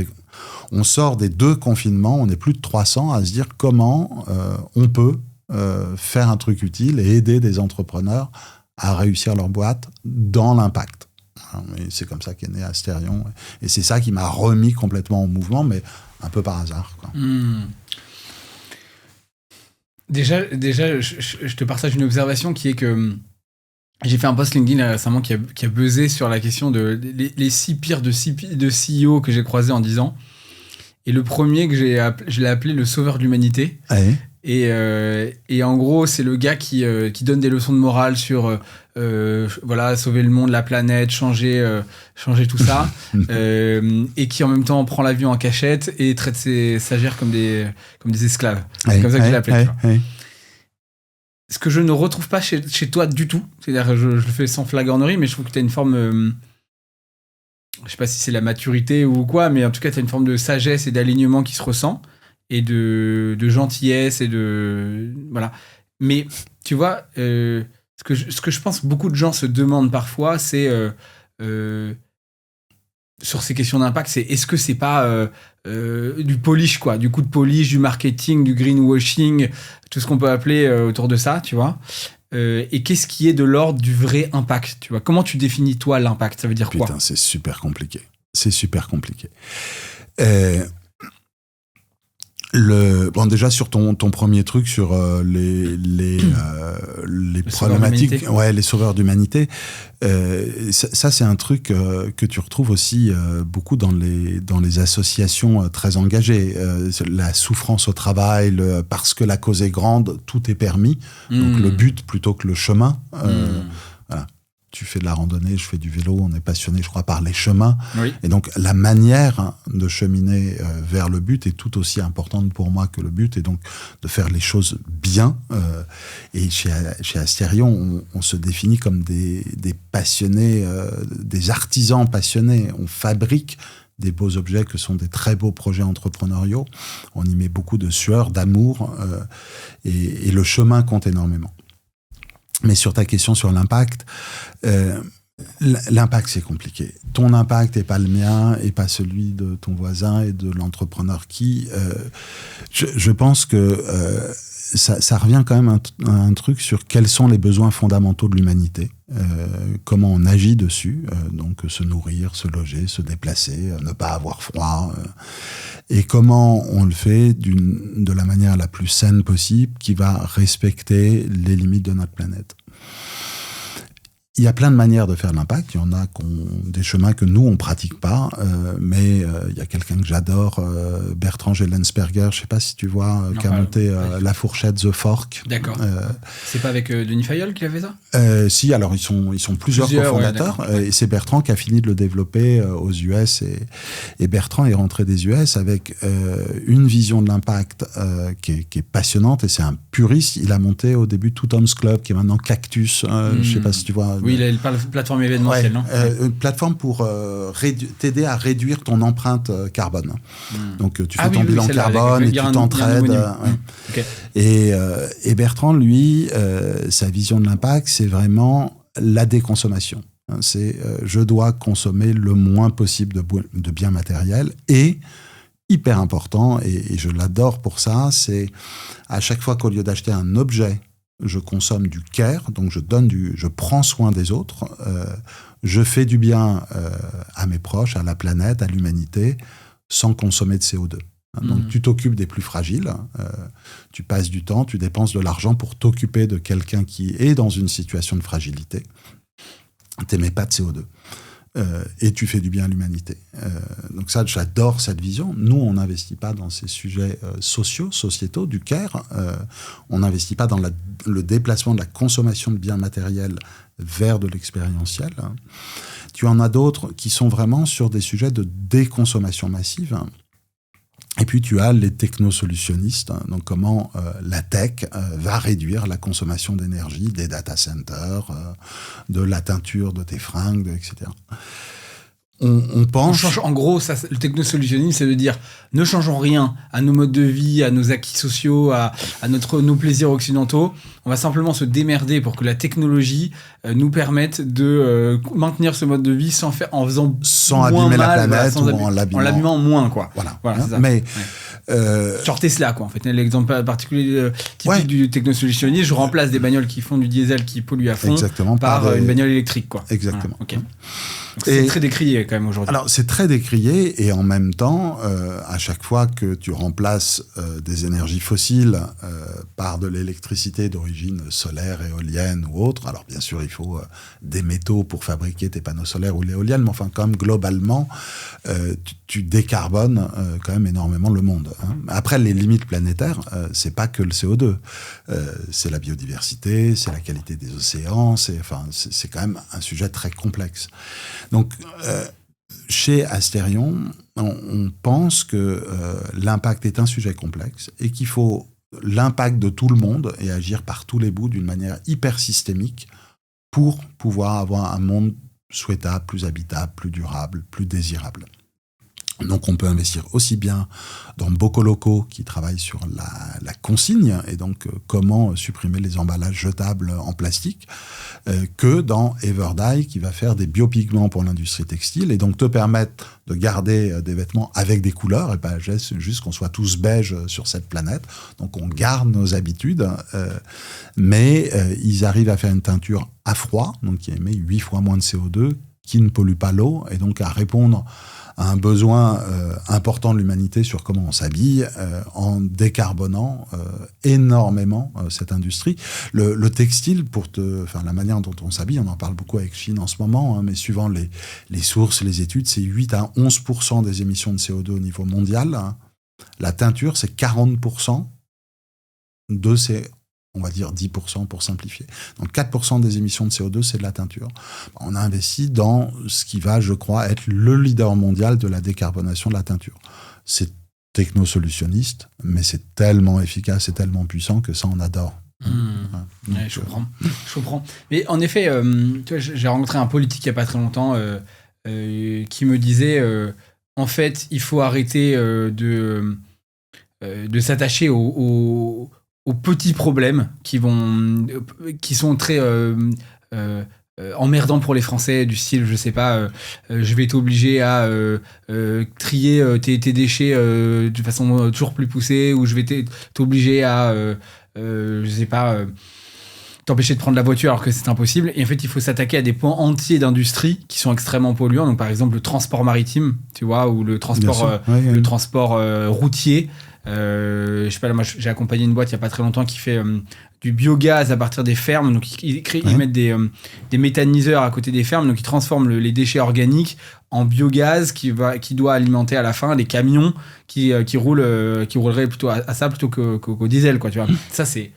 On sort des 2 confinements, on est plus de 300 à se dire comment on peut faire un truc utile et aider des entrepreneurs à réussir leur boîte dans l'impact. Et c'est comme ça qu'est né Asterion. Et c'est ça qui m'a remis complètement en mouvement, mais un peu par hasard, quoi. Déjà, je te partage une observation qui est que j'ai fait un post LinkedIn récemment qui a buzzé sur la question de les 6 pires de CEO que j'ai croisés en 10 ans. Et le premier que je l'ai appelé le sauveur de l'humanité. Ouais. Et en gros, c'est le gars qui donne des leçons de morale sur sauver le monde, la planète, changer tout ça, et qui en même temps prend l'avion en cachette et traite ses stagiaires comme des esclaves. C'est comme ça que je l'ai appelé. Ce que je ne retrouve pas chez toi du tout, c'est-à-dire je le fais sans flagornerie, mais je trouve que tu as une forme... je sais pas si c'est la maturité ou quoi, mais en tout cas, tu as une forme de sagesse et d'alignement qui se ressent. Et de gentillesse et de... Voilà. Mais, tu vois, ce que je pense que beaucoup de gens se demandent parfois, c'est... sur ces questions d'impact, c'est est-ce que c'est pas du polish, quoi, du coup de polish, du marketing, du greenwashing, tout ce qu'on peut appeler autour de ça, tu vois. Et qu'est-ce qui est de l'ordre du vrai impact, tu vois. Comment tu définis, toi, l'impact ? Ça veut dire quoi ? Putain, c'est super compliqué. C'est super compliqué. Déjà sur ton premier truc sur les problématiques, les sauveurs d'humanité, ça c'est un truc que tu retrouves aussi beaucoup dans les associations très engagées. La souffrance au travail, parce que la cause est grande, tout est permis. Donc le but plutôt que le chemin. Voilà. Tu fais de la randonnée, je fais du vélo, on est passionné, je crois, par les chemins. Oui. Et donc, la manière de cheminer vers le but est tout aussi importante pour moi que le but, et donc de faire les choses bien. Et chez Astérion, on se définit comme des passionnés, des artisans passionnés. On fabrique des beaux objets que sont des très beaux projets entrepreneuriaux. On y met beaucoup de sueur, d'amour, et le chemin compte énormément. Mais sur ta question sur l'impact, l'impact c'est compliqué. Ton impact n'est pas le mien et pas celui de ton voisin et de l'entrepreneur qui... je pense que ça revient quand même à un truc sur quels sont les besoins fondamentaux de l'humanité, comment on agit dessus, donc se nourrir, se loger, se déplacer, ne pas avoir froid, et comment on le fait de la manière la plus saine possible qui va respecter les limites de notre planète. Il y a plein de manières de faire de l'impact. Il y en a des chemins que nous, on pratique pas. Mais il y a quelqu'un que j'adore, Bertrand Gellensperger, je sais pas si tu vois, qui a monté La Fourchette, The Fork. D'accord. C'est pas avec Denis Fayol qui a fait ça ? Si, alors ils sont plusieurs cofondateurs. Et c'est Bertrand qui a fini de le développer aux US. Et Bertrand est rentré des US avec une vision de l'impact qui est passionnante. Et c'est un puriste. Il a monté au début Two Tom's Club, qui est maintenant Cactus. Je sais pas si tu vois... Oui, il parle de plateforme événementielle, non ? Une plateforme pour t'aider à réduire ton empreinte carbone. Donc, tu fais ton bilan carbone et tu t'entraides. Okay. Et Bertrand, lui, sa vision de l'impact, c'est vraiment la déconsommation. C'est je dois consommer le moins possible de biens matériels. Et, hyper important, et je l'adore pour ça, c'est à chaque fois qu'au lieu d'acheter un objet, je consomme du care, donc je prends soin des autres, je fais du bien à mes proches, à la planète, à l'humanité, sans consommer de CO2. Donc tu t'occupes des plus fragiles, tu passes du temps, tu dépenses de l'argent pour t'occuper de quelqu'un qui est dans une situation de fragilité. T'émets pas de CO2. Et tu fais du bien à l'humanité. Donc ça, j'adore cette vision. Nous, on n'investit pas dans ces sujets sociétaux, du care. On n'investit pas dans le déplacement de la consommation de biens matériels vers de l'expérientiel. Tu en as d'autres qui sont vraiment sur des sujets de déconsommation massive. Et puis tu as les technosolutionnistes, donc comment la tech va réduire la consommation d'énergie des data centers, de la teinture de tes fringues, etc. On pense... En gros, le technosolutionnisme, c'est de dire ne changeons rien à nos modes de vie, à nos acquis sociaux, à nos plaisirs occidentaux. On va simplement se démerder pour que la technologie nous permette de maintenir ce mode de vie sans abîmer la planète ou en l'abîmant moins, quoi. Voilà c'est ça. Mais genre Tesla, quoi. En fait, l'exemple particulier typique du technosolutionnisme, je remplace des bagnoles qui font du diesel qui polluent à fond par une bagnole électrique, quoi. Exactement. Voilà, okay. C'est très décrié quand même aujourd'hui. Alors c'est très décrié et en même temps, à chaque fois que tu remplaces des énergies fossiles par de l'électricité d'origine solaire, éolienne ou autre, alors bien sûr il faut des métaux pour fabriquer tes panneaux solaires ou l'éolienne, mais enfin quand même globalement, tu décarbones quand même énormément le monde. Après les limites planétaires, c'est pas que le CO2, c'est la biodiversité, c'est la qualité des océans, c'est quand même un sujet très complexe. Donc, chez Astérion, on pense que l'impact est un sujet complexe et qu'il faut l'impact de tout le monde et agir par tous les bouts d'une manière hyper systémique pour pouvoir avoir un monde souhaitable, plus habitable, plus durable, plus désirable. Donc on peut investir aussi bien dans Bocoloco qui travaille sur la consigne et donc comment supprimer les emballages jetables en plastique que dans Everdye qui va faire des biopigments pour l'industrie textile et donc te permettre de garder des vêtements avec des couleurs et pas juste qu'on soit tous beiges sur cette planète. Donc on garde nos habitudes mais ils arrivent à faire une teinture à froid donc qui émet 8 fois moins de CO2 qui ne pollue pas l'eau, et donc à répondre à un besoin important de l'humanité sur comment on s'habille, en décarbonant énormément cette industrie. Le textile, la manière dont on s'habille, on en parle beaucoup avec Chine en ce moment, mais suivant les sources, les études, c'est 8 à 11% des émissions de CO2 au niveau mondial. Hein. La teinture, c'est 40% de ces, on va dire 10% pour simplifier. Donc 4% des émissions de CO2, c'est de la teinture. On a investi dans ce qui va, je crois, être le leader mondial de la décarbonation de la teinture. C'est technosolutionniste, mais c'est tellement efficace et tellement puissant que ça, on adore. Ouais, je comprends. Mais en effet, tu vois, j'ai rencontré un politique il n'y a pas très longtemps qui me disait en fait, il faut arrêter de s'attacher aux petits problèmes qui sont très emmerdants pour les Français, du style, je sais pas, je vais t'obliger à trier tes déchets de façon toujours plus poussée, ou je vais t'obliger à, je sais pas, t'empêcher de prendre la voiture alors que c'est impossible. Et en fait, il faut s'attaquer à des pans entiers d'industrie qui sont extrêmement polluants. Donc, par exemple, le transport maritime, tu vois, ou le transport, le transport routier. Je sais pas, moi, j'ai accompagné une boîte il y a pas très longtemps qui fait du biogaz à partir des fermes. Donc, ils mettent des méthaniseurs à côté des fermes. Donc, ils transforment les déchets organiques en biogaz qui doit alimenter à la fin les camions qui rouleraient plutôt à ça plutôt qu'au diesel, quoi, tu vois. Ça, c'est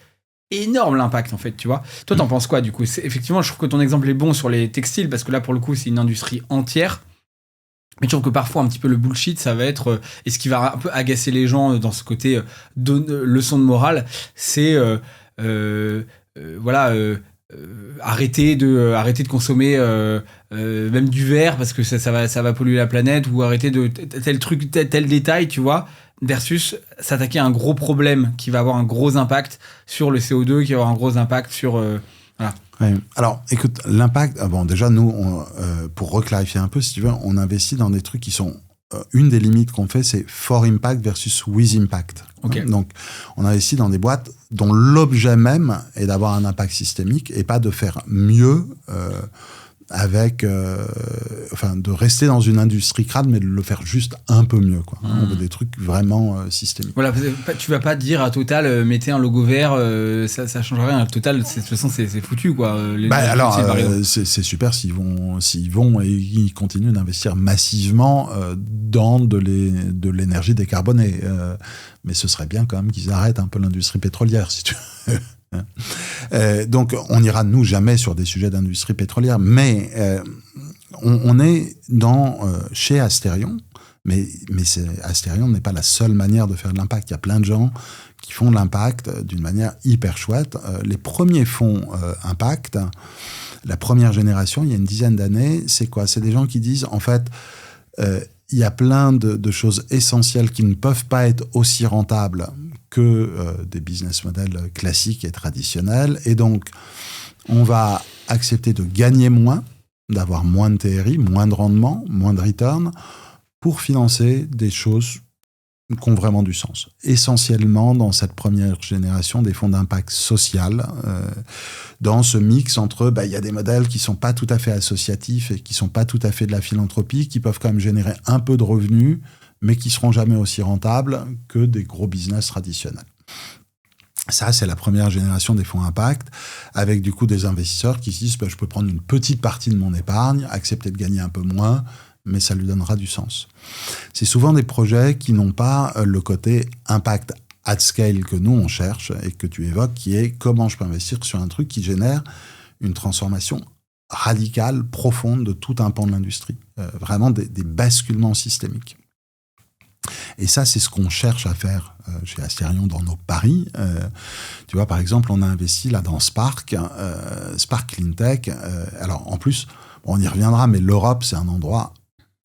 énorme l'impact, en fait, tu vois. Toi, t'en penses quoi, du coup? Effectivement, je trouve que ton exemple est bon sur les textiles, parce que là, pour le coup, c'est une industrie entière. Mais je trouve que parfois, un petit peu le bullshit, ça va être... et ce qui va un peu agacer les gens dans ce côté leçon de morale, c'est... arrêter de consommer même du verre, parce que ça va polluer la planète, ou arrêter de tel truc, tel détail, tu vois, versus s'attaquer à un gros problème qui va avoir un gros impact sur le CO2, qui va avoir un gros impact sur... voilà. Ouais. Alors, écoute, l'impact... déjà, nous, pour reclarifier un peu, si tu veux, on investit dans des trucs qui sont... une des limites qu'on fait, c'est for impact versus with impact. Okay. Donc, on investit dans des boîtes dont l'objet même est d'avoir un impact systémique et pas de faire mieux de rester dans une industrie crade, mais de le faire juste un peu mieux, quoi. On veut des trucs vraiment systémiques. Voilà, tu vas pas dire à Total, mettez un logo vert, ça change rien. Total, de toute façon, c'est foutu, quoi. C'est super s'ils vont et ils continuent d'investir massivement dans de l'énergie décarbonée. Mais ce serait bien quand même qu'ils arrêtent un peu l'industrie pétrolière, si tu veux. Donc on n'ira nous jamais sur des sujets d'industrie pétrolière, mais on est chez Asterion, mais Asterion n'est pas la seule manière de faire de l'impact. Il y a plein de gens qui font de l'impact d'une manière hyper chouette. Les premiers fonds impact, la première génération, il y a une dizaine d'années, c'est quoi? C'est des gens qui disent en fait il y a plein de choses essentielles qui ne peuvent pas être aussi rentables que des business models classiques et traditionnels. Et donc, on va accepter de gagner moins, d'avoir moins de TRI, moins de rendement, moins de return, pour financer des choses qui ont vraiment du sens. Essentiellement, dans cette première génération, des fonds d'impact social, dans ce mix entre, il y a des modèles qui ne sont pas tout à fait associatifs et qui ne sont pas tout à fait de la philanthropie, qui peuvent quand même générer un peu de revenus, mais qui ne seront jamais aussi rentables que des gros business traditionnels. Ça, c'est la première génération des fonds impact, avec du coup des investisseurs qui se disent je peux prendre une petite partie de mon épargne, accepter de gagner un peu moins, mais ça lui donnera du sens. C'est souvent des projets qui n'ont pas le côté impact at scale que nous, on cherche et que tu évoques, qui est comment je peux investir sur un truc qui génère une transformation radicale, profonde de tout un pan de l'industrie. Vraiment des basculements systémiques. Et ça, c'est ce qu'on cherche à faire chez Asterion dans nos paris. Tu vois, par exemple, on a investi là dans Spark Cleantech. Alors, en plus, on y reviendra, mais l'Europe, c'est un endroit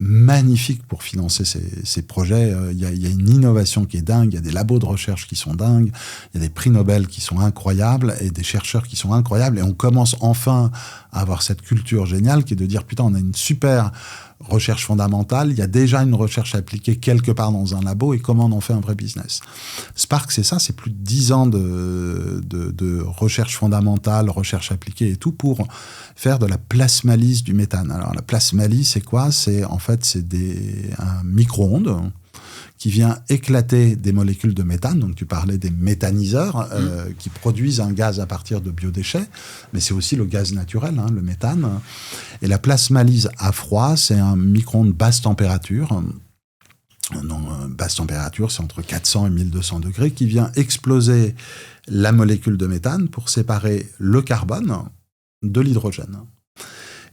magnifique pour financer ces projets. Il y a une innovation qui est dingue, il y a des labos de recherche qui sont dingues, il y a des prix Nobel qui sont incroyables et des chercheurs qui sont incroyables. Et on commence enfin à avoir cette culture géniale qui est de dire, putain, on a une super recherche fondamentale, il y a déjà une recherche appliquée quelque part dans un labo, et comment on en fait un vrai business. Spark, c'est ça, c'est plus de 10 ans de recherche fondamentale, recherche appliquée et tout, pour faire de la plasmalyse du méthane. Alors, la plasmalyse, c'est quoi ? C'est un micro-ondes qui vient éclater des molécules de méthane. Donc, tu parlais des méthaniseurs qui produisent un gaz à partir de biodéchets, mais c'est aussi le gaz naturel, le méthane. Et la plasmalyse à froid, c'est un micro-ondes basse température. Basse température, c'est entre 400 et 1200 degrés, qui vient exploser la molécule de méthane pour séparer le carbone de l'hydrogène.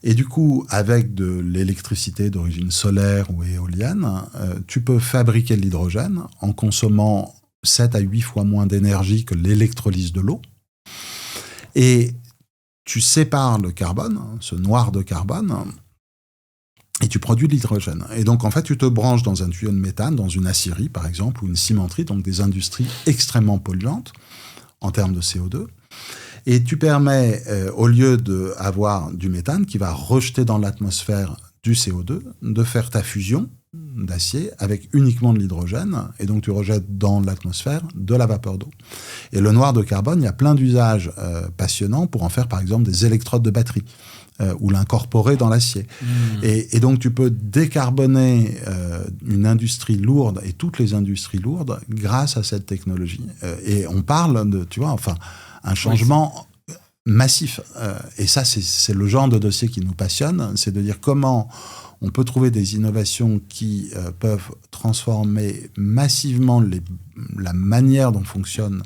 Et du coup, avec de l'électricité d'origine solaire ou éolienne, tu peux fabriquer de l'hydrogène en consommant 7 à 8 fois moins d'énergie que l'électrolyse de l'eau. Et tu sépares le carbone, ce noir de carbone, et tu produis de l'hydrogène. Et donc, en fait, tu te branches dans un tuyau de méthane, dans une aciérie, par exemple, ou une cimenterie, donc des industries extrêmement polluantes en termes de CO2. Et tu permets, au lieu d'avoir du méthane qui va rejeter dans l'atmosphère du CO2, de faire ta fusion d'acier avec uniquement de l'hydrogène, et donc tu rejettes dans l'atmosphère de la vapeur d'eau. Et le noir de carbone, il y a plein d'usages passionnants pour en faire par exemple des électrodes de batterie, ou l'incorporer dans l'acier. Et donc tu peux décarboner une industrie lourde, et toutes les industries lourdes, grâce à cette technologie. Et on parle de, tu vois, enfin, un changement massif. Et ça, c'est le genre de dossier qui nous passionne, c'est de dire comment on peut trouver des innovations qui peuvent transformer massivement la manière dont fonctionnent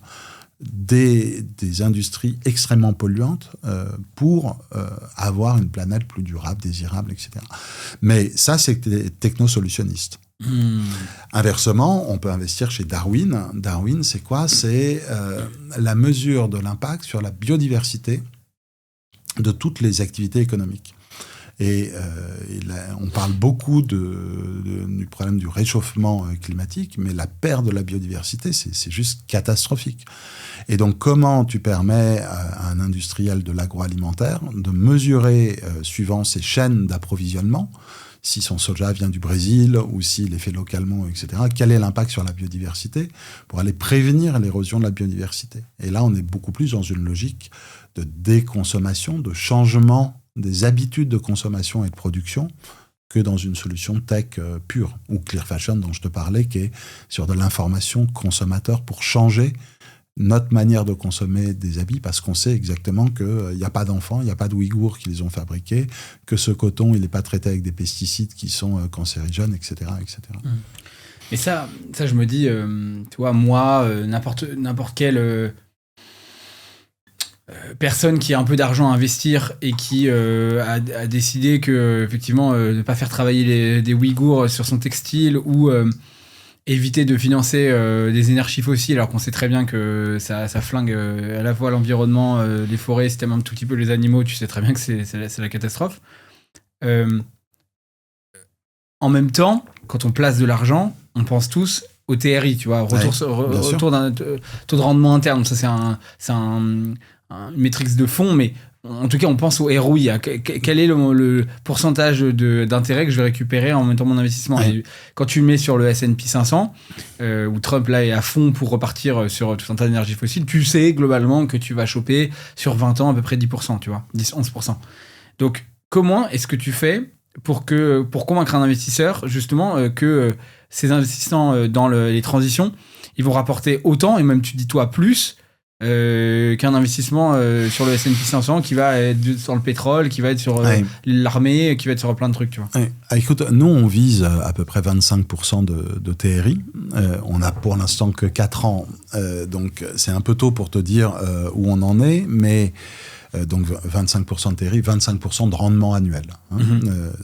des industries extrêmement polluantes pour avoir une planète plus durable, désirable, etc. Mais ça, c'est technosolutionniste. Inversement, on peut investir chez Darwin. Darwin, c'est quoi ? C'est la mesure de l'impact sur la biodiversité de toutes les activités économiques. Et on parle beaucoup du problème du réchauffement climatique, mais la perte de la biodiversité, c'est juste catastrophique. Et donc, comment tu permets à un industriel de l'agroalimentaire de mesurer, suivant ses chaînes d'approvisionnement, si son soja vient du Brésil ou s'il est fait localement, etc., quel est l'impact sur la biodiversité pour aller prévenir l'érosion de la biodiversité. Et là, on est beaucoup plus dans une logique de déconsommation, de changement des habitudes de consommation et de production que dans une solution tech pure, ou Clear Fashion dont je te parlais, qui est sur de l'information consommateur pour changer notre manière de consommer des habits, parce qu'on sait exactement qu'il n'y a pas d'enfants, il n'y a pas de Ouïghours qui les ont fabriqués, que ce coton, il n'est pas traité avec des pesticides qui sont cancérigènes, etc. etc. Et ça, je me dis, tu vois, moi, n'importe quelle personne qui a un peu d'argent à investir et qui a décidé que, effectivement, de ne pas faire travailler des Ouïghours sur son textile ou éviter de financer des énergies fossiles, alors qu'on sait très bien que ça flingue à la fois l'environnement, les forêts, si t'aimes un tout petit peu les animaux, tu sais très bien que c'est la catastrophe. En même temps, quand on place de l'argent, on pense tous au TRI, tu vois, retour d'un taux de rendement interne. Ça, c'est une métrique de fond, mais en tout cas, on pense au ROI. Quel est le pourcentage d'intérêt que je vais récupérer en mettant mon investissement ? Et quand tu le mets sur le S&P 500, où Trump là est à fond pour repartir sur tout un tas d'énergies fossiles, tu sais globalement que tu vas choper sur 20 ans à peu près 10%, tu vois, 10-11%. Donc, comment est-ce que tu fais pour convaincre un investisseur, justement, que ces investissements dans les transitions, ils vont rapporter autant, et même tu dis toi plus, qu'un investissement sur le S&P 500 qui va être sur le pétrole, qui va être sur l'armée, qui va être sur plein de trucs, tu vois. Écoute, nous on vise à peu près 25% de TRI. On a pour l'instant que 4 ans, donc c'est un peu tôt pour te dire où on en est, mais donc 25% de TRI, 25% de rendement annuel.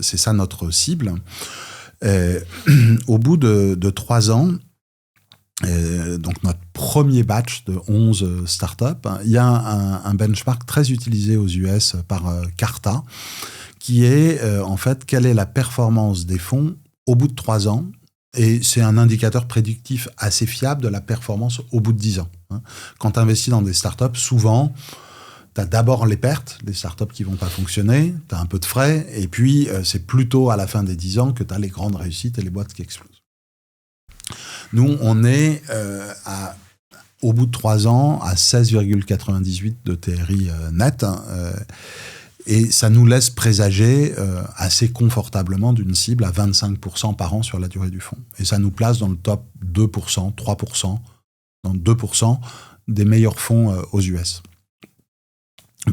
C'est ça notre cible. Au bout de 3 ans, donc notre premier batch de 11 startups, il y a un benchmark très utilisé aux US par Carta, qui est en fait quelle est la performance des fonds au bout de 3 ans, et c'est un indicateur prédictif assez fiable de la performance au bout de 10 ans. Quand tu investis dans des startups, souvent t'as d'abord les pertes, les startups qui vont pas fonctionner, t'as un peu de frais, et puis c'est plutôt à la fin des 10 ans que t'as les grandes réussites et les boîtes qui explosent. Nous, on est au bout de 3 ans à 16,98 de TRI net, et ça nous laisse présager assez confortablement d'une cible à 25% par an sur la durée du fonds. Et ça nous place dans le top 2%, 3%, dans 2% des meilleurs fonds aux US.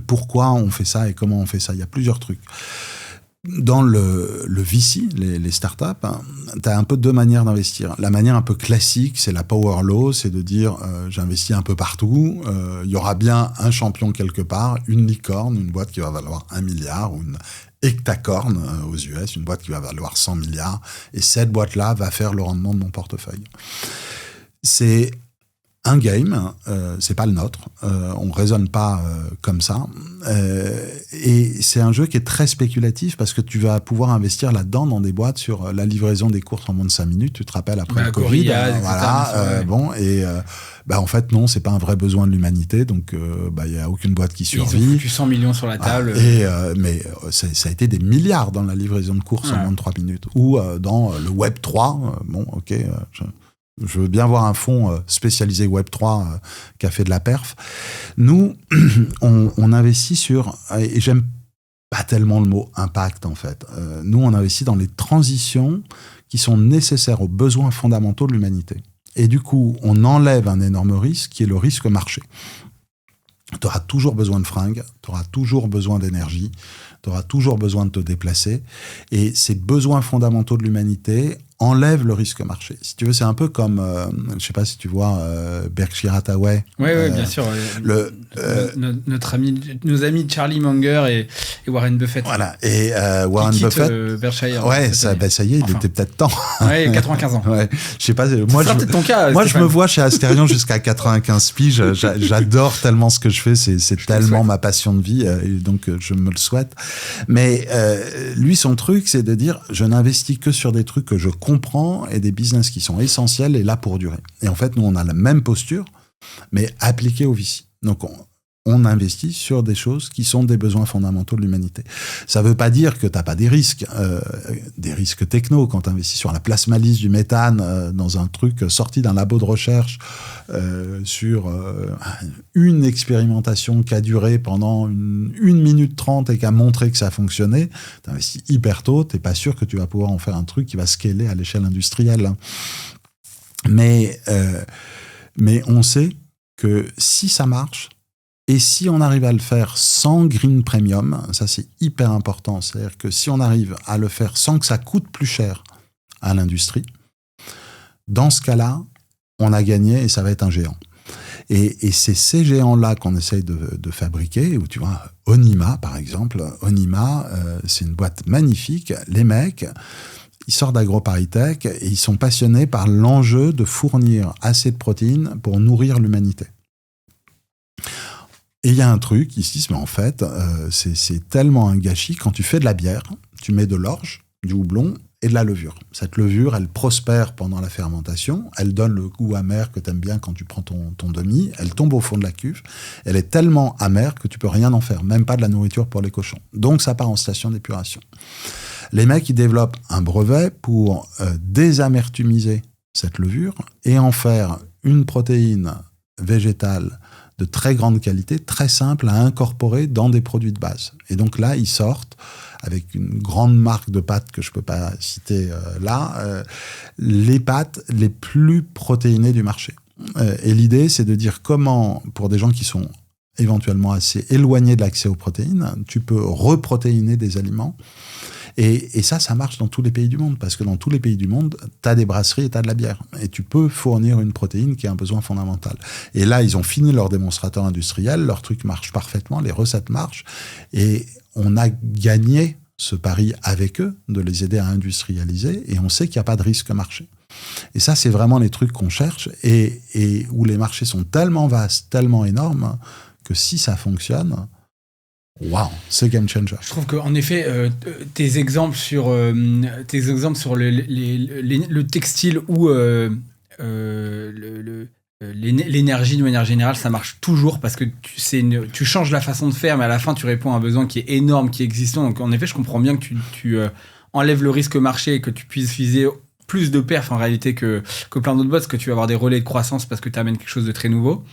Pourquoi on fait ça et comment on fait ça? Il y a plusieurs trucs. Dans le VC, les startups, tu as un peu deux manières d'investir. La manière un peu classique, c'est la power law, c'est de dire j'investis un peu partout, il y aura bien un champion quelque part, une licorne, une boîte qui va valoir 1 milliard, ou une hectacorne aux US, une boîte qui va valoir 100 milliards, et cette boîte-là va faire le rendement de mon portefeuille. C'est un game, c'est pas le nôtre, on raisonne pas comme ça, et c'est un jeu qui est très spéculatif parce que tu vas pouvoir investir là-dedans dans des boîtes sur la livraison des courses en moins de 5 minutes, tu te rappelles après le Covid, voilà, en fait non, c'est pas un vrai besoin de l'humanité, donc il y a aucune boîte qui survit. Ils ont foutu 100 millions sur la table. Mais ça a été des milliards dans la livraison de courses en moins de 3 minutes, ou dans le Web 3, je veux bien voir un fonds spécialisé Web3 qui a fait de la perf. Nous, on investit sur, et j'aime pas tellement le mot impact en fait, nous on investit dans les transitions qui sont nécessaires aux besoins fondamentaux de l'humanité. Et du coup, on enlève un énorme risque qui est le risque marché. Tu auras toujours besoin de fringues, tu auras toujours besoin d'énergie, tu auras toujours besoin de te déplacer. Et ces besoins fondamentaux de l'humanité enlèvent le risque marché. Si tu veux, c'est un peu comme, je ne sais pas si tu vois Berkshire Hathaway. Oui, bien sûr. Nos amis Charlie Munger et Warren Buffett. Voilà, et Warren Buffett. Berkshire. Ouais, ça y est, il était peut-être temps. Ouais, 95 ans. Ouais, je sais pas. Moi, peut-être ton cas. Moi, je me vois chez Asterion jusqu'à 95 piges. J'adore tellement ce que je fais. C'est tellement ma passion de vie, et donc je me le souhaite. Mais lui, son truc, c'est de dire, je n'investis que sur des trucs que je comprends et des business qui sont essentiels et là pour durer. Et en fait, nous, on a la même posture, mais appliquée au VC. Donc, on investit sur des choses qui sont des besoins fondamentaux de l'humanité. Ça ne veut pas dire que tu n'as pas des risques techno quand tu investis sur la plasmalyse du méthane dans un truc sorti d'un labo de recherche sur une expérimentation qui a duré pendant 1 minute 30 et qui a montré que ça fonctionnait. Tu investis hyper tôt, tu n'es pas sûr que tu vas pouvoir en faire un truc qui va scaler à l'échelle industrielle. Mais on sait que si ça marche, et si on arrive à le faire sans green premium, ça c'est hyper important, c'est-à-dire que si on arrive à le faire sans que ça coûte plus cher à l'industrie, dans ce cas-là, on a gagné et ça va être un géant. Et c'est ces géants-là qu'on essaye de fabriquer, où tu vois, Onima par exemple, c'est une boîte magnifique, les mecs, ils sortent d'AgroParisTech et ils sont passionnés par l'enjeu de fournir assez de protéines pour nourrir l'humanité. Et il y a un truc, ils se disent, mais en fait, c'est tellement un gâchis. Quand tu fais de la bière, tu mets de l'orge, du houblon et de la levure. Cette levure, elle prospère pendant la fermentation, elle donne le goût amer que tu aimes bien quand tu prends ton demi, elle tombe au fond de la cuve, elle est tellement amère que tu peux rien en faire, même pas de la nourriture pour les cochons. Donc ça part en station d'épuration. Les mecs, ils développent un brevet pour désamertumiser cette levure et en faire une protéine végétale de très grande qualité, très simple à incorporer dans des produits de base. Et donc là, ils sortent, avec une grande marque de pâtes que je ne peux pas citer les pâtes les plus protéinées du marché. Et l'idée, c'est de dire comment, pour des gens qui sont éventuellement assez éloignés de l'accès aux protéines, tu peux reprotéiner des aliments. Et ça marche dans tous les pays du monde, parce que dans tous les pays du monde, tu as des brasseries et tu as de la bière. Et tu peux fournir une protéine qui est un besoin fondamental. Et là, ils ont fini leur démonstrateur industriel, leur truc marche parfaitement, les recettes marchent, et on a gagné ce pari avec eux, de les aider à industrialiser, et on sait qu'il n'y a pas de risque marché. Et ça, c'est vraiment les trucs qu'on cherche, et où les marchés sont tellement vastes, tellement énormes, que si ça fonctionne... Waouh, c'est game changer. Je trouve qu'en effet, tes exemples sur le textile ou l'énergie, de manière générale, ça marche toujours parce que tu changes la façon de faire, mais à la fin, tu réponds à un besoin qui est énorme, qui est existant. Donc, en effet, je comprends bien que tu enlèves le risque marché et que tu puisses viser plus de perfs en réalité que plein d'autres boîtes, parce que tu vas avoir des relais de croissance parce que tu amènes quelque chose de très nouveau.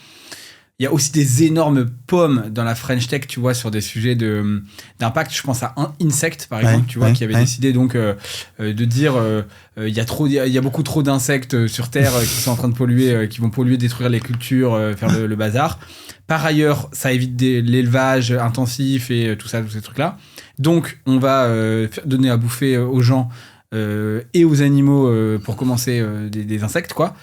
Il y a aussi des énormes pommes dans la French Tech, tu vois, sur des sujets d'impact. Je pense à Insect, par exemple, tu vois, qui avait décidé donc de dire il y a beaucoup trop d'insectes sur Terre qui sont en train de polluer, qui vont polluer, détruire les cultures, faire le bazar. Par ailleurs, ça évite l'élevage intensif et tout ça, tous ces trucs-là. Donc, on va donner à bouffer aux gens et aux animaux pour commencer des insectes, quoi.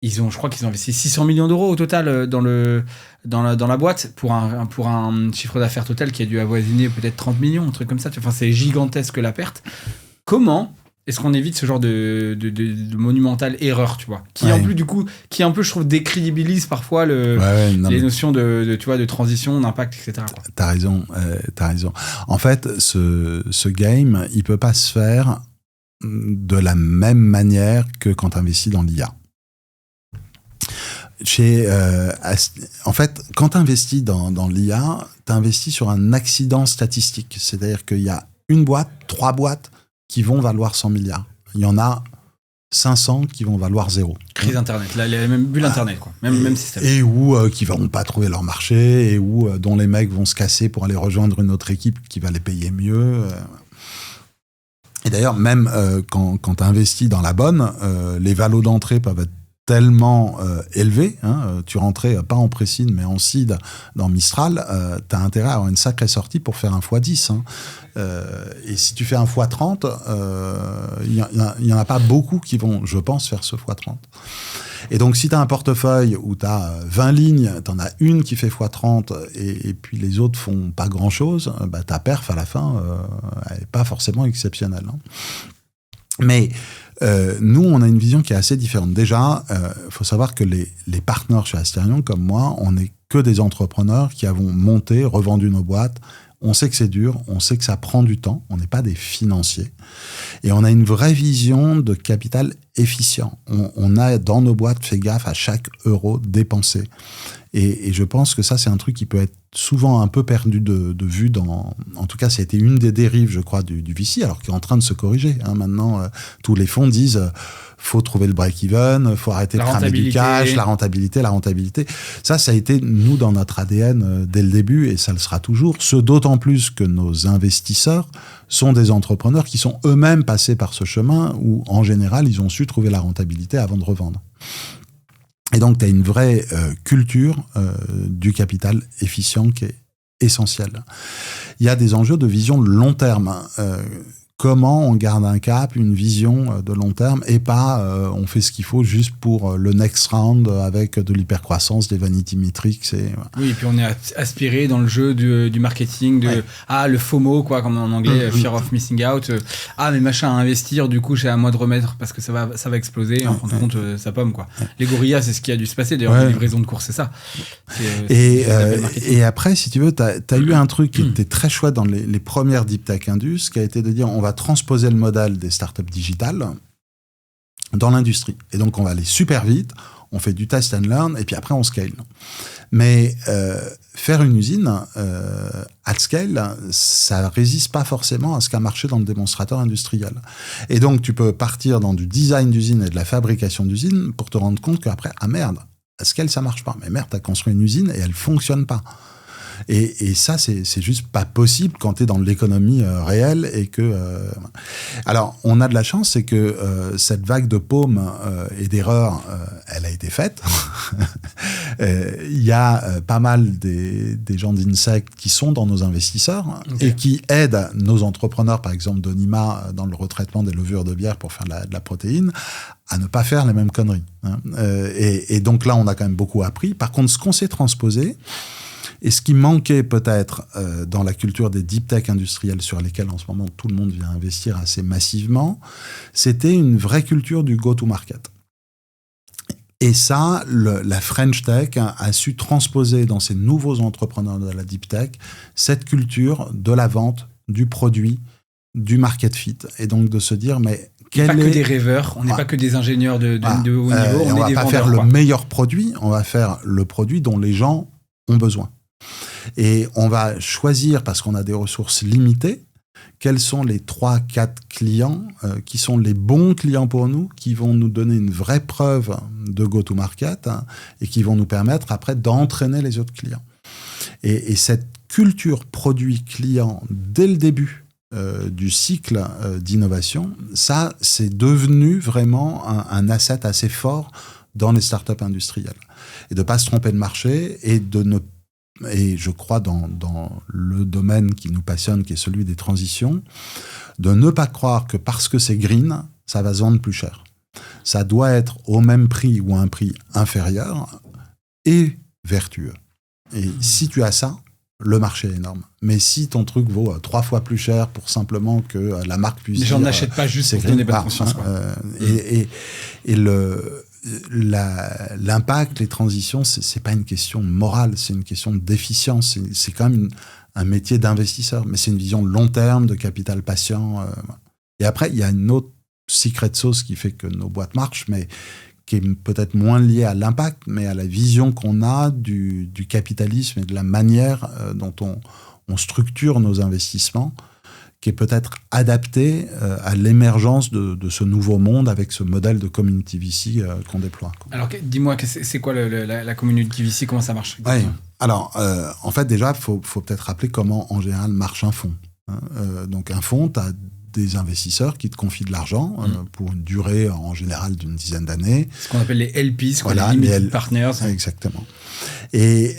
Je crois qu'ils ont investi 600 millions d'euros au total dans la boîte pour un chiffre d'affaires total qui a dû avoisiner peut-être 30 millions, un truc comme ça. Enfin, c'est gigantesque la perte. Comment est-ce qu'on évite ce genre de monumentale erreur, tu vois, qui un peu, je trouve, décrédibilise parfois les notions de transition, d'impact, etc. Quoi. T'as raison. En fait, ce game, il peut pas se faire de la même manière que quand t'investis dans l'IA. En fait, quand tu investis dans l'IA, tu investis sur un accident statistique. C'est-à-dire qu'il y a 3 boîtes qui vont valoir 100 milliards. Il y en a 500 qui vont valoir 0. Crise Internet, là, la même bulle Internet, quoi. Même système. Et où qui ne vont pas trouver leur marché, et où dont les mecs vont se casser pour aller rejoindre une autre équipe qui va les payer mieux. Et d'ailleurs, même quand tu investis dans la bonne, les valos d'entrée peuvent être tellement élevé, tu rentrais pas en pré-seed mais en seed dans Mistral, tu as intérêt à avoir une sacrée sortie pour faire un x10. Et si tu fais un x30, il y en a pas beaucoup qui vont, je pense, faire ce x30. Et donc, si tu as un portefeuille où tu as 20 lignes, tu en as une qui fait x30 et puis les autres font pas grand-chose, ta perf à la fin, elle n'est pas forcément exceptionnelle. Mais nous, on a une vision qui est assez différente. Déjà, faut savoir que les partenaires chez Asterion, comme moi, on n'est que des entrepreneurs qui avons monté, revendu nos boîtes. On sait que c'est dur, on sait que ça prend du temps, on n'est pas des financiers. Et on a une vraie vision de capital efficient. On a, dans nos boîtes, fait gaffe à chaque euro dépensé. Et je pense que ça, c'est un truc qui peut être souvent un peu perdu de vue. En tout cas, ça a été une des dérives, je crois, du VC, alors qu'il est en train de se corriger. Maintenant, tous les fonds disent faut trouver le break-even, faut arrêter de cramer du cash, la rentabilité. Ça a été, nous, dans notre ADN dès le début, et ça le sera toujours. Ce d'autant plus que nos investisseurs sont des entrepreneurs qui sont eux-mêmes passés par ce chemin où, en général, ils ont su trouver la rentabilité avant de revendre. Et donc, tu as une vraie culture du capital efficient qui est essentielle. Il y a des enjeux de vision de long terme. Comment on garde un cap, une vision de long terme, et pas on fait ce qu'il faut juste pour le next round avec de l'hypercroissance, des vanity metrics. Oui, et puis on est aspiré dans le jeu du marketing, le FOMO, quoi, comme en anglais, Fear of Missing Out. Mais machin à investir, du coup, j'ai à moi de remettre parce que ça va exploser. En fin de compte, ça pomme, quoi. Les gorillas, c'est ce qui a dû se passer. D'ailleurs, les livraisons de course, c'est ça. Et après, si tu veux, t'as eu un truc qui était très chouette dans les premières Deep Tech Indus, qui a été de dire on va transposer le modèle des startups digitales dans l'industrie. Et donc, on va aller super vite, on fait du test and learn, et puis après, on scale. Mais faire une usine at scale, ça résiste pas forcément à ce qu'a marché dans le démonstrateur industriel. Et donc, tu peux partir dans du design d'usine et de la fabrication d'usine pour te rendre compte qu'après, merde, à scale, ça marche pas. Mais merde, t'as construit une usine et elle fonctionne pas. Et ça, c'est juste pas possible quand tu es dans l'économie réelle et que... Alors, on a de la chance, c'est que cette vague de paumes et d'erreurs, elle a été faite. Il y a pas mal des gens d'Insect qui sont dans nos investisseurs et qui aident nos entrepreneurs, par exemple Donima, dans le retraitement des levures de bière pour faire de la protéine, à ne pas faire les mêmes conneries. Et donc là, on a quand même beaucoup appris. Par contre, ce qu'on s'est transposé, et ce qui manquait peut-être dans la culture des deep tech industrielles sur lesquelles en ce moment tout le monde vient investir assez massivement, c'était une vraie culture du go-to-market. Et ça, la French Tech a su transposer dans ces nouveaux entrepreneurs de la deep tech cette culture de la vente, du produit, du market fit. Et donc de se dire, mais On n'est pas que des rêveurs, on n'est pas que des ingénieurs de haut niveau, on est va des pas vendeurs. faire le meilleur produit, on va faire le produit dont les gens ont besoin. Et on va choisir, parce qu'on a des ressources limitées, quels sont les 3-4 clients qui sont les bons clients pour nous, qui vont nous donner une vraie preuve de go-to-market et qui vont nous permettre après d'entraîner les autres clients. Et cette culture produit-client dès le début du cycle d'innovation, ça, c'est devenu vraiment un asset assez fort dans les startups industrielles. Et de ne pas se tromper de marché et je crois dans le domaine qui nous passionne, qui est celui des transitions, de ne pas croire que parce que c'est green, ça va se vendre plus cher. Ça doit être au même prix ou à un prix inférieur et vertueux. Et si tu as ça, le marché est énorme. Mais si ton truc vaut 3 fois plus cher pour simplement que la marque puisse... Les gens n'achètent pas juste pour donner bonne conscience. Et l'impact, les transitions, c'est pas une question morale, c'est une question d'efficience. C'est quand même un métier d'investisseur, mais c'est une vision long terme, de capital patient. Et après, il y a une autre secret sauce qui fait que nos boîtes marchent, mais qui est peut-être moins liée à l'impact, mais à la vision qu'on a du capitalisme et de la manière dont on structure nos investissements, qui est peut-être adapté à l'émergence de ce nouveau monde avec ce modèle de community VC qu'on déploie. Alors, dis-moi, c'est quoi la community VC, comment ça marche? Ouais. Alors, en fait, déjà, il faut peut-être rappeler comment, en général, marche un fonds. Donc, un fonds, tu as des investisseurs qui te confient de l'argent pour une durée, en général, d'une dizaine d'années. Ce qu'on appelle les LP, les limited partners. Exactement. Et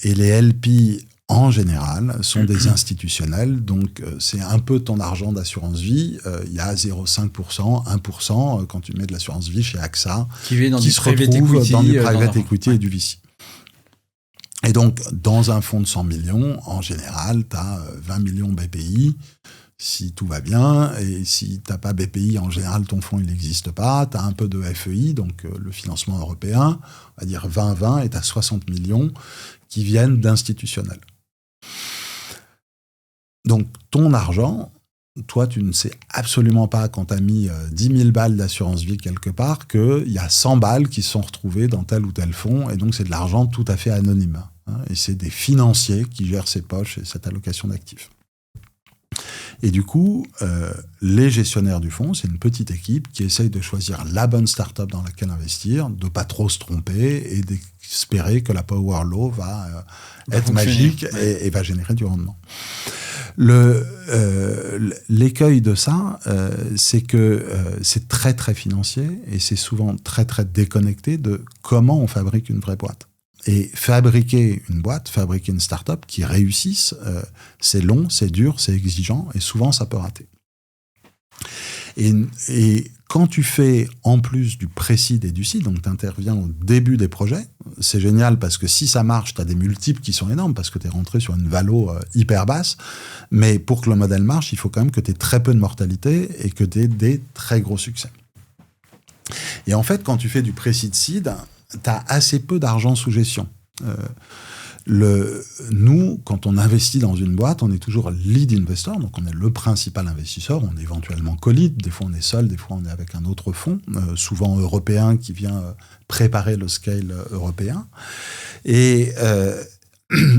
les LP... en général, sont des institutionnels, donc c'est un peu ton argent d'assurance vie. Il y a 0,5%, 1% quand tu mets de l'assurance vie chez AXA, qui se retrouve dans du private equity et du VC. Et donc, dans un fonds de 100 millions, en général, tu as 20 millions BPI, si tout va bien, et si tu n'as pas BPI, en général, ton fonds, il n'existe pas. Tu as un peu de FEI, donc le financement européen, on va dire 20-20, et tu as 60 millions qui viennent d'institutionnels. Donc, ton argent, toi, tu ne sais absolument pas, quand tu as mis 10 000 balles d'assurance vie quelque part, qu'il y a 100 balles qui se sont retrouvées dans tel ou tel fonds, et donc c'est de l'argent tout à fait anonyme. Et c'est des financiers qui gèrent ces poches et cette allocation d'actifs. Et du coup, les gestionnaires du fonds, c'est une petite équipe qui essaye de choisir la bonne start-up dans laquelle investir, de ne pas trop se tromper et d'espérer que la Power Law va être magique et va générer du rendement. L'écueil de ça, c'est que c'est très, très financier et c'est souvent très, très déconnecté de comment on fabrique une vraie boîte. Et fabriquer une boîte, fabriquer une start-up qui réussisse, c'est long, c'est dur, c'est exigeant, et souvent ça peut rater. Et quand tu fais en plus du pré-seed et du seed, donc tu interviens au début des projets, c'est génial parce que si ça marche, tu as des multiples qui sont énormes parce que tu es rentré sur une valo hyper basse, mais pour que le modèle marche, il faut quand même que tu aies très peu de mortalité et que tu aies des très gros succès. Et en fait, quand tu fais du pré-seed seed, tu as assez peu d'argent sous gestion. Nous, quand on investit dans une boîte, on est toujours lead investor, donc on est le principal investisseur, on est éventuellement co-lead, des fois on est seul, des fois on est avec un autre fonds, souvent européen qui vient préparer le scale européen. Et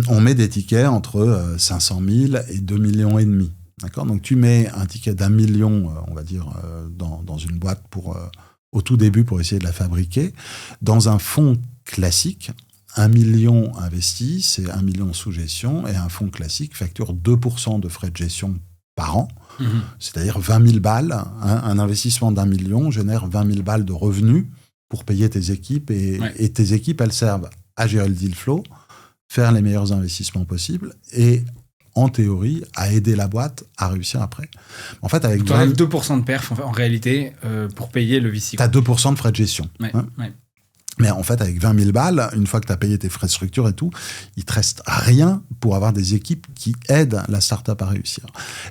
on met des tickets entre 500 000 et 2,5 millions. D'accord ? Donc tu mets un ticket d'1 million, on va dire, dans une boîte au tout début pour essayer de la fabriquer. Dans un fonds classique, 1 million investi, c'est 1 million sous gestion, et un fonds classique facture 2% de frais de gestion par an, c'est-à-dire 20 000 balles. Un investissement d'1 million génère 20 000 balles de revenus pour payer tes équipes, et tes équipes, elles servent à gérer le deal flow, faire les meilleurs investissements possibles, et en théorie, à aider la boîte à réussir après. En fait, avec tu enlèves 2% de perf en réalité pour payer le VC. Tu as 2% de frais de gestion. Ouais. Mais en fait, avec 20 000 balles, une fois que tu as payé tes frais de structure et tout, il te reste rien pour avoir des équipes qui aident la start-up à réussir.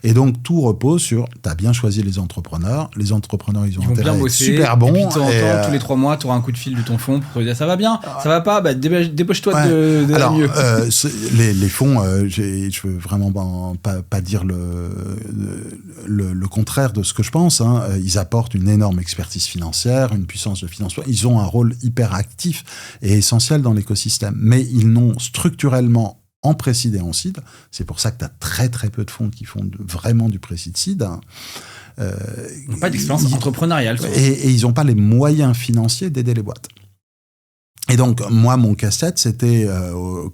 Et donc, tout repose sur, tu as bien choisi les entrepreneurs, ils ont intérêt à être super bons. Et puis, tous les 3 mois, tu auras un coup de fil de ton fonds pour te dire, ça va bien, ça va pas, dépêche-toi de Alors, mieux. Les fonds, je veux vraiment pas dire le contraire de ce que je pense. Hein. Ils apportent une énorme expertise financière, une puissance de financement. Ils ont un rôle hyper actif et essentiel dans l'écosystème. Mais ils n'ont structurellement en pré-seed et en seed, c'est pour ça que tu as très très peu de fonds qui font vraiment du pré-seed seed. Pas d'expérience entrepreneuriale. Et ils n'ont pas les moyens financiers d'aider les boîtes. Et donc, moi, mon casse-tête, c'était,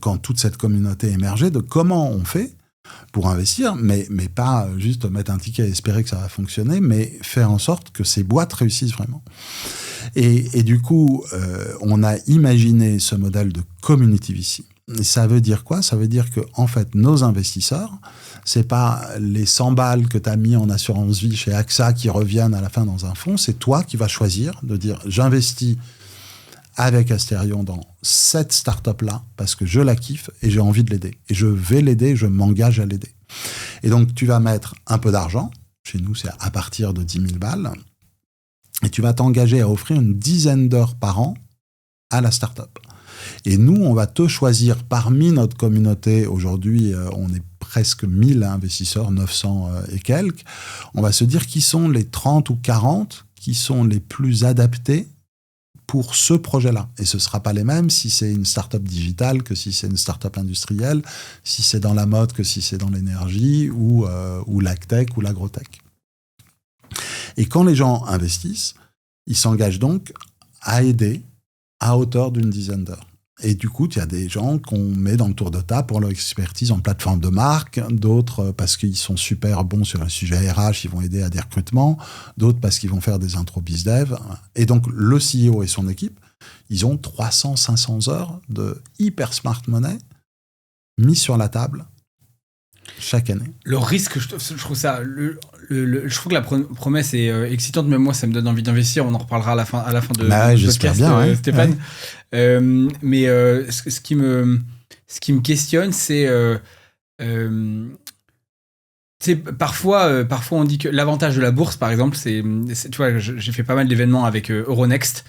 quand toute cette communauté émergeait, de comment on fait pour investir, mais pas juste mettre un ticket et espérer que ça va fonctionner, mais faire en sorte que ces boîtes réussissent vraiment. Et du coup, on a imaginé ce modèle de community VC. Et ça veut dire quoi ? Ça veut dire que, en fait, nos investisseurs, c'est pas les 100 balles que tu as mis en assurance vie chez AXA qui reviennent à la fin dans un fonds, c'est toi qui vas choisir de dire « j'investis avec Asterion dans cette start-up-là parce que je la kiffe et j'ai envie de l'aider. Et je vais l'aider, je m'engage à l'aider. » Et donc, tu vas mettre un peu d'argent. Chez nous, c'est à partir de 10 000 balles. Et tu vas t'engager à offrir une dizaine d'heures par an à la start-up. Et nous, on va te choisir parmi notre communauté. Aujourd'hui, on est presque 1000 investisseurs, 900 et quelques. On va se dire qui sont les 30 ou 40 qui sont les plus adaptés pour ce projet-là. Et ce ne sera pas les mêmes si c'est une start-up digitale que si c'est une start-up industrielle, si c'est dans la mode que si c'est dans l'énergie ou l'agtech ou l'agrotech. Et quand les gens investissent, ils s'engagent donc à aider à hauteur d'une dizaine d'heures. Et du coup, il y a des gens qu'on met dans le tour de table pour leur expertise en plateforme de marque, d'autres parce qu'ils sont super bons sur un sujet RH, ils vont aider à des recrutements, d'autres parce qu'ils vont faire des intros bizdev. Et donc, le CEO et son équipe, ils ont 300-500 heures de hyper smart money mis sur la table chaque année. Le risque, je trouve ça... je trouve que la promesse est excitante, même moi, ça me donne envie d'investir. On en reparlera à la fin de du podcast, bien, Stéphane. Ouais. Mais ce qui me questionne, c'est... parfois on dit que l'avantage de la bourse, par exemple, c'est tu vois, j'ai fait pas mal d'événements avec Euronext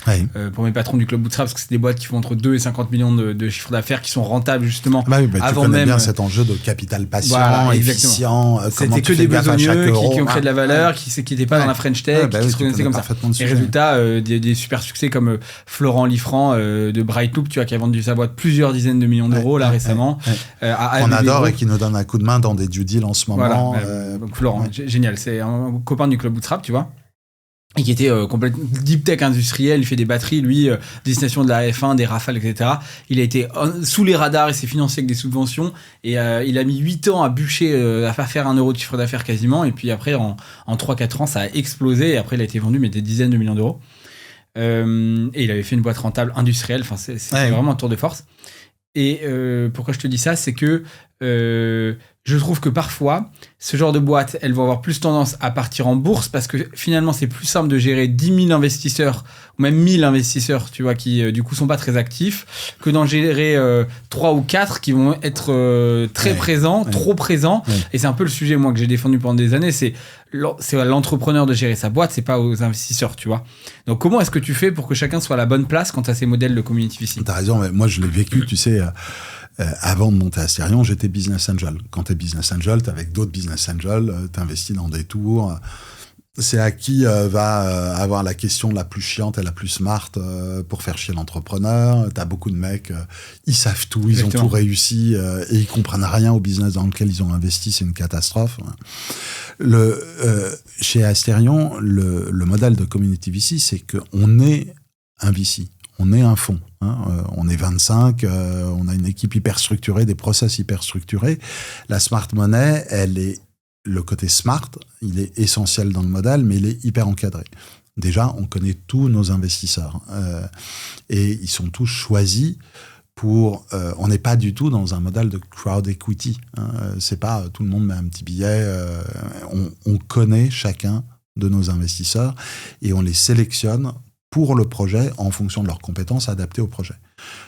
pour mes patrons du Club Bootstrap, parce que c'est des boîtes qui font entre 2 et 50 millions de chiffres d'affaires, qui sont rentables justement. Tu connais même bien cet enjeu de capital patient, efficient. C'était que des besogneux qui ont créé de la valeur, qui n'étaient pas dans la French Tech, qui se connaissaient comme ça. Et résultat, des super succès comme Florent Liffrand de Brightloop, tu vois, qui a vendu sa boîte plusieurs dizaines de millions d'euros là récemment. On adore et qui nous donne un coup de main dans des due deals en ce moment. Voilà. Donc Florent, génial, c'est un copain du Club Bootstrap, tu vois, et qui était complètement deep tech industriel. Il fait des batteries, lui, destination de la F1, des Rafales, etc. Il a été sous les radars, il s'est financé avec des subventions, et il a mis 8 ans à bûcher, à faire 1 euro de chiffre d'affaires quasiment, et puis après, en 3-4 ans, ça a explosé, et après, il a été vendu, mais des dizaines de millions d'euros. Et il avait fait une boîte rentable industrielle, enfin, c'est vraiment un tour de force. Et pourquoi je te dis ça, c'est que je trouve que parfois, ce genre de boîtes, elles vont avoir plus tendance à partir en bourse parce que finalement, c'est plus simple de gérer 10 000 investisseurs ou même 1000 investisseurs, tu vois, qui du coup sont pas très actifs, que d'en gérer 3 ou 4 qui vont être très présents, trop présents. Et c'est un peu le sujet, moi, que j'ai défendu pendant des années, c'est à l'entrepreneur de gérer sa boîte, c'est pas aux investisseurs, tu vois. Donc, comment est-ce que tu fais pour que chacun soit à la bonne place quant à ces modèles de community VC ? T'as raison, mais moi, je l'ai vécu, tu sais... avant de monter à Asterion, j'étais business angel. Quand t'es business angel, t'es avec d'autres business angels, t'investis dans des tours. C'est à qui va avoir la question la plus chiante et la plus smart pour faire chier l'entrepreneur. T'as beaucoup de mecs, ils savent tout, ils ont tout réussi et ils comprennent rien au business dans lequel ils ont investi, c'est une catastrophe. Chez Asterion, le modèle de community VC, c'est qu'on est un VC. On est un fonds, on est 25, on a une équipe hyper structurée, des process hyper structurés. La smart money, le côté smart, il est essentiel dans le modèle, mais il est hyper encadré. Déjà, on connaît tous nos investisseurs et ils sont tous choisis pour... on n'est pas du tout dans un modèle de crowd equity. C'est pas tout le monde met un petit billet. On connaît chacun de nos investisseurs et on les sélectionne pour le projet en fonction de leurs compétences adaptées au projet.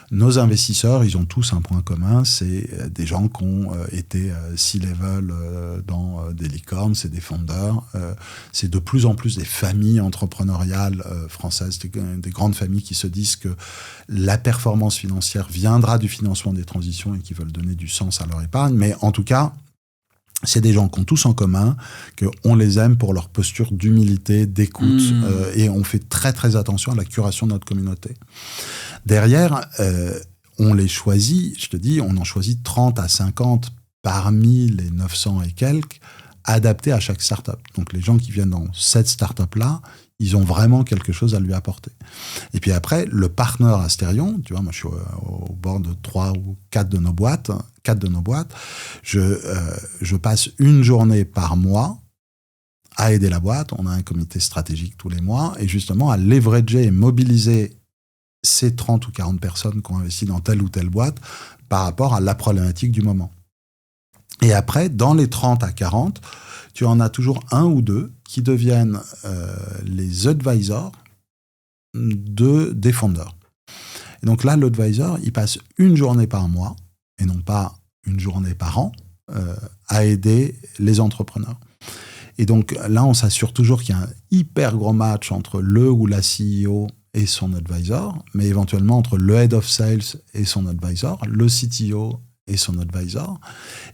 Nos investisseurs, ils ont tous un point commun, c'est des gens qui ont été C-level dans des licornes, c'est des fondeurs, c'est de plus en plus des familles entrepreneuriales françaises, des grandes familles qui se disent que la performance financière viendra du financement des transitions et qui veulent donner du sens à leur épargne, mais en tout cas, c'est des gens qui ont tous en commun qu'on les aime pour leur posture d'humilité, d'écoute, et on fait très très attention à la curation de notre communauté. Derrière, on les choisit, je te dis, on en choisit 30 à 50 parmi les 900 et quelques, adaptés à chaque start-up. Donc les gens qui viennent dans cette start-up-là, ils ont vraiment quelque chose à lui apporter. Et puis après, le partner Asterion, tu vois, moi je suis au bord de 3 ou 4 de nos boîtes, je passe une journée par mois à aider la boîte, on a un comité stratégique tous les mois, et justement à leverager et mobiliser ces 30 ou 40 personnes qui ont investi dans telle ou telle boîte par rapport à la problématique du moment. Et après, dans les 30 à 40, tu en as toujours un ou deux qui deviennent les advisors des fondeurs. Et donc là, l'advisor, il passe une journée par mois, et non pas une journée par an, à aider les entrepreneurs. Et donc là, on s'assure toujours qu'il y a un hyper gros match entre le ou la CEO et son advisor, mais éventuellement entre le head of sales et son advisor, le CTO et son advisor.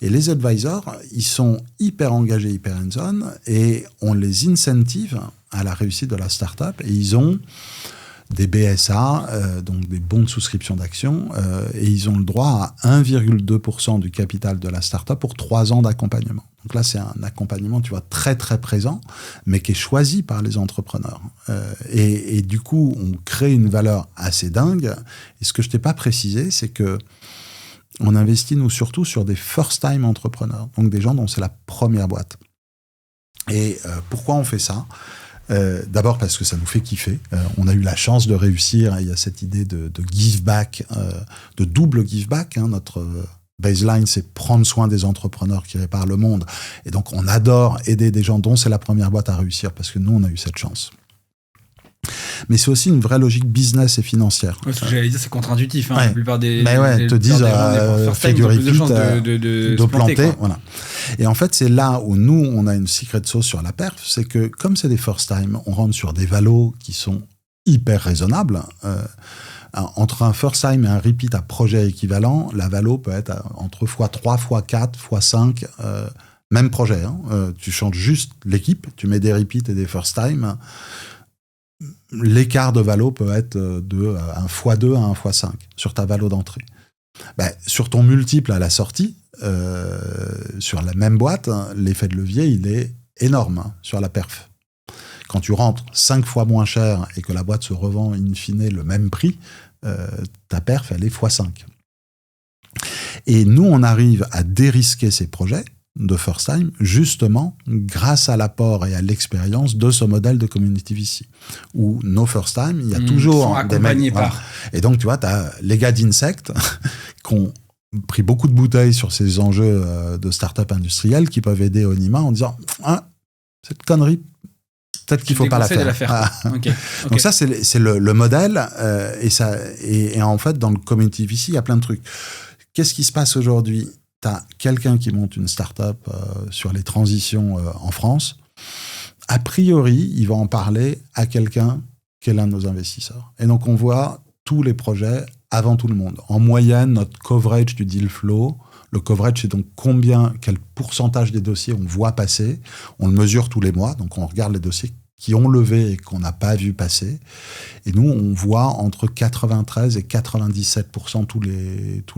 Et les advisors, ils sont hyper engagés, hyper hands-on, et on les incentive à la réussite de la startup, et ils ont des BSA, donc des bons de souscription d'actions, et ils ont le droit à 1,2% du capital de la startup pour 3 ans d'accompagnement. Donc là, c'est un accompagnement, tu vois, très très présent, mais qui est choisi par les entrepreneurs. Et du coup, on crée une valeur assez dingue. Et ce que je t'ai pas précisé, c'est que on investit, nous, surtout sur des first-time entrepreneurs, donc des gens dont c'est la première boîte. Et pourquoi on fait ça ? D'abord parce que ça nous fait kiffer. On a eu la chance de réussir. Il y a cette idée de give back, de double give back. Notre baseline, c'est prendre soin des entrepreneurs qui réparent le monde. Et donc, on adore aider des gens dont c'est la première boîte à réussir parce que nous, on a eu cette chance. Mais c'est aussi une vraie logique business et financière. Ouais, ce que j'allais dire, c'est contre-intuitif. Ouais. La plupart des te disent fais du repeat, de planter. Quoi. Voilà. Et en fait, c'est là où nous, on a une secret sauce sur la perf, c'est que comme c'est des first time, on rentre sur des valos qui sont hyper raisonnables. Entre un first time et un repeat à projet équivalent, la valo peut être entre x3, x4, x5, même projet. Tu changes juste l'équipe, tu mets des repeats et des first time. L'écart de valo peut être de un x2 à un x5 sur ta valo d'entrée. Sur ton multiple à la sortie, sur la même boîte, l'effet de levier, il est énorme sur la perf. Quand tu rentres 5 fois moins cher et que la boîte se revend in fine le même prix, ta perf, elle est x5. Et nous, on arrive à dérisquer ces projets de first time, justement, grâce à l'apport et à l'expérience de ce modèle de community VC. Où nos first time, il y a toujours des mecs. Voilà. Et donc, tu vois, tu as les gars d'Insect qui ont pris beaucoup de bouteilles sur ces enjeux de start-up industrielles qui peuvent aider Onima en disant cette connerie, peut-être qu'il ne faut pas la faire. Okay. Donc ça, c'est le modèle. Et en fait, dans le community VC, il y a plein de trucs. Qu'est-ce qui se passe aujourd'hui ? Tu as quelqu'un qui monte une start-up sur les transitions en France. A priori, il va en parler à quelqu'un qui est l'un de nos investisseurs. Et donc, on voit tous les projets avant tout le monde. En moyenne, notre coverage du deal flow, le coverage, c'est donc quel pourcentage des dossiers on voit passer. On le mesure tous les mois. Donc, on regarde les dossiers qui ont levé et qu'on n'a pas vu passer. Et nous, on voit entre 93 et 97% tous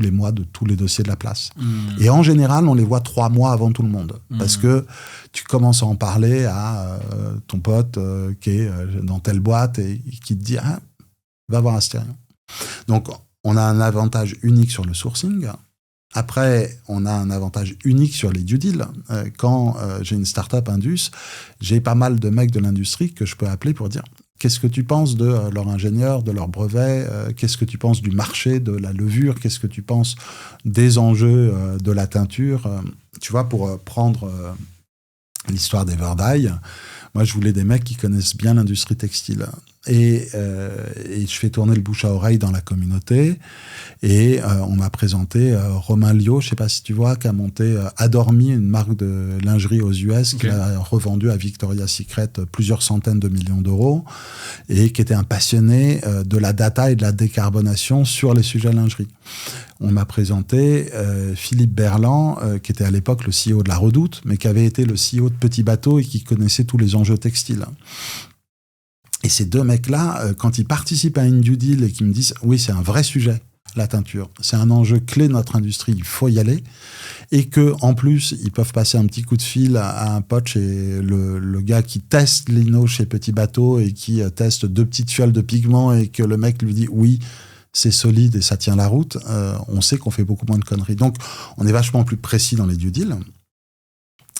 les mois de tous les dossiers de la place. Et en général, on les voit 3 mois avant tout le monde. Parce que tu commences à en parler à ton pote qui est dans telle boîte et qui te dit « va voir Asterion ». Donc, on a un avantage unique sur le sourcing. Après, on a un avantage unique sur les due deals. Quand j'ai une start-up Indus, j'ai pas mal de mecs de l'industrie que je peux appeler pour dire qu'est-ce que tu penses de leur ingénieur, de leur brevet, qu'est-ce que tu penses du marché, de la levure, qu'est-ce que tu penses des enjeux de la teinture. Tu vois, pour prendre l'histoire d'Everdye, moi, je voulais des mecs qui connaissent bien l'industrie textile. et je fais tourner le bouche à oreille dans la communauté. Et on m'a présenté Romain Liot, je sais pas si tu vois, qui a monté Adormi, une marque de lingerie aux US, qu'il a revendue à Victoria's Secret plusieurs centaines de millions d'euros, et qui était un passionné de la data et de la décarbonation sur les sujets de lingerie. On m'a présenté Philippe Berland, qui était à l'époque le CEO de La Redoute, mais qui avait été le CEO de Petit Bateau et qui connaissait tous les enjeux textiles. Et ces deux mecs-là, quand ils participent à une due deal et qu'ils me disent « Oui, c'est un vrai sujet, la teinture. C'est un enjeu clé de notre industrie, il faut y aller. » Et qu'en plus, ils peuvent passer un petit coup de fil à un pote chez le gars qui teste lino chez Petit Bateau et qui teste 2 petites fioles de pigments et que le mec lui dit « Oui, c'est solide et ça tient la route. » On sait qu'on fait beaucoup moins de conneries. Donc, on est vachement plus précis dans les due deals.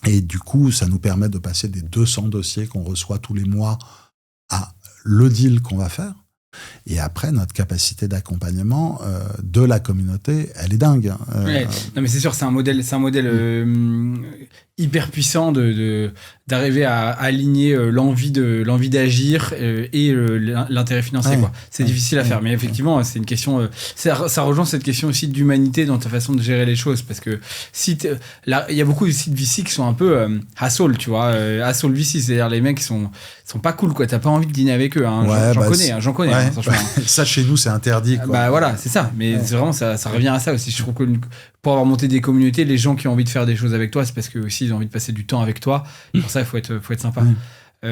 Et du coup, ça nous permet de passer des 200 dossiers qu'on reçoit tous les mois à le deal qu'on va faire. Et après, notre capacité d'accompagnement de la communauté, elle est dingue. Ouais, non, mais c'est sûr, c'est un modèle hyper puissant d'arriver à aligner l'envie d'agir et l'intérêt financier. Quoi. C'est difficile à faire, mais effectivement, c'est une question. Ça rejoint cette question aussi d'humanité dans ta façon de gérer les choses, parce que il y a beaucoup de sites VC qui sont un peu hustle, tu vois, hustle VC, c'est-à-dire les mecs qui sont pas cool, quoi. T'as pas envie de dîner avec eux. Hein. Ouais, j'en connais. Ouais. Ça, chez nous, c'est interdit. Quoi. Bah voilà, c'est ça. Mais c'est vraiment, ça revient à ça aussi. Je trouve que pour avoir monté des communautés, les gens qui ont envie de faire des choses avec toi, c'est parce que aussi ils ont envie de passer du temps avec toi. Pour ça, il faut être sympa. Tu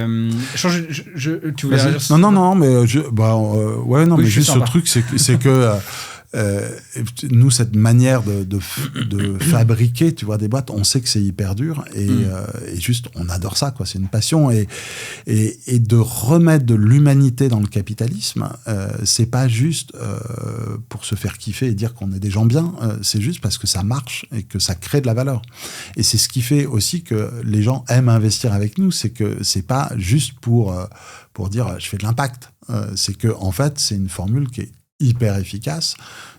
voulais réagir? Non, mais mais juste ce truc, c'est que nous, cette manière de fabriquer, tu vois, des boîtes, on sait que c'est hyper dur et juste, on adore ça, quoi. C'est une passion et de remettre de l'humanité dans le capitalisme, c'est pas juste pour se faire kiffer et dire qu'on est des gens bien, c'est juste parce que ça marche et que ça crée de la valeur. Et c'est ce qui fait aussi que les gens aiment investir avec nous, c'est que c'est pas juste pour dire je fais de l'impact, c'est que en fait, c'est une formule qui est hyper efficace,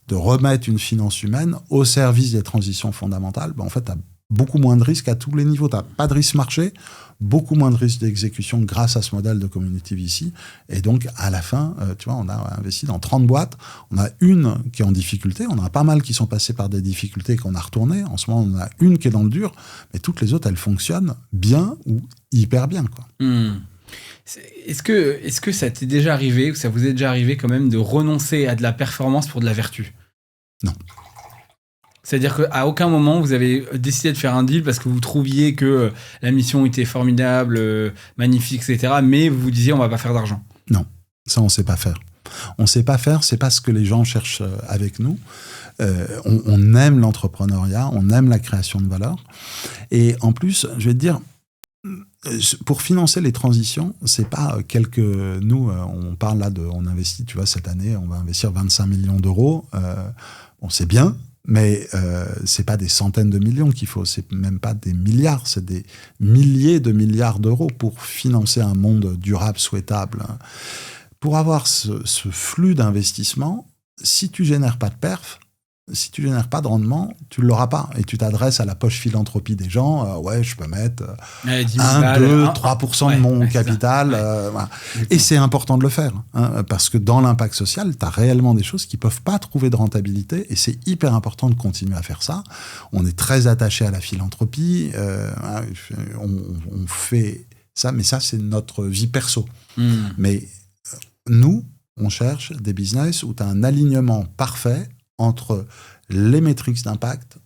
de remettre une finance humaine au service des transitions fondamentales. En fait, tu as beaucoup moins de risques à tous les niveaux. Tu n'as pas de risque marché, beaucoup moins de risques d'exécution grâce à ce modèle de community VC. Et donc, à la fin, tu vois, on a investi dans 30 boîtes. On a une qui est en difficulté. On a pas mal qui sont passés par des difficultés et qu'on a retournées. En ce moment, on a une qui est dans le dur. Mais toutes les autres, elles fonctionnent bien ou hyper bien, quoi. Est-ce que ça t'est déjà arrivé, ou ça vous est déjà arrivé quand même, de renoncer à de la performance pour de la vertu? Non. C'est-à-dire qu'à aucun moment vous avez décidé de faire un deal parce que vous trouviez que la mission était formidable, magnifique, etc. Mais vous vous disiez on va pas faire d'argent. Non, ça on sait pas faire. On sait pas faire, c'est pas ce que les gens cherchent avec nous. On aime l'entrepreneuriat, on aime la création de valeur. Et en plus, je vais te dire, pour financer les transitions, c'est pas nous, on parle là on investit, tu vois, cette année, on va investir 25 millions d'euros. Bon, c'est bien, mais c'est pas des centaines de millions qu'il faut, c'est même pas des milliards, c'est des milliers de milliards d'euros pour financer un monde durable, souhaitable. Pour avoir ce flux d'investissement, si tu génères pas de perf, si tu génères pas de rendement, tu ne l'auras pas. Et tu t'adresses à la poche philanthropie des gens. Je peux mettre 1, 2, 3% de mon capital. Voilà. Et c'est important de le faire. Parce que dans l'impact social, tu as réellement des choses qui ne peuvent pas trouver de rentabilité. Et c'est hyper important de continuer à faire ça. On est très attaché à la philanthropie. On fait ça, mais ça, c'est notre vie perso. Mais nous, on cherche des business où tu as un alignement parfait entre les métriques d'impact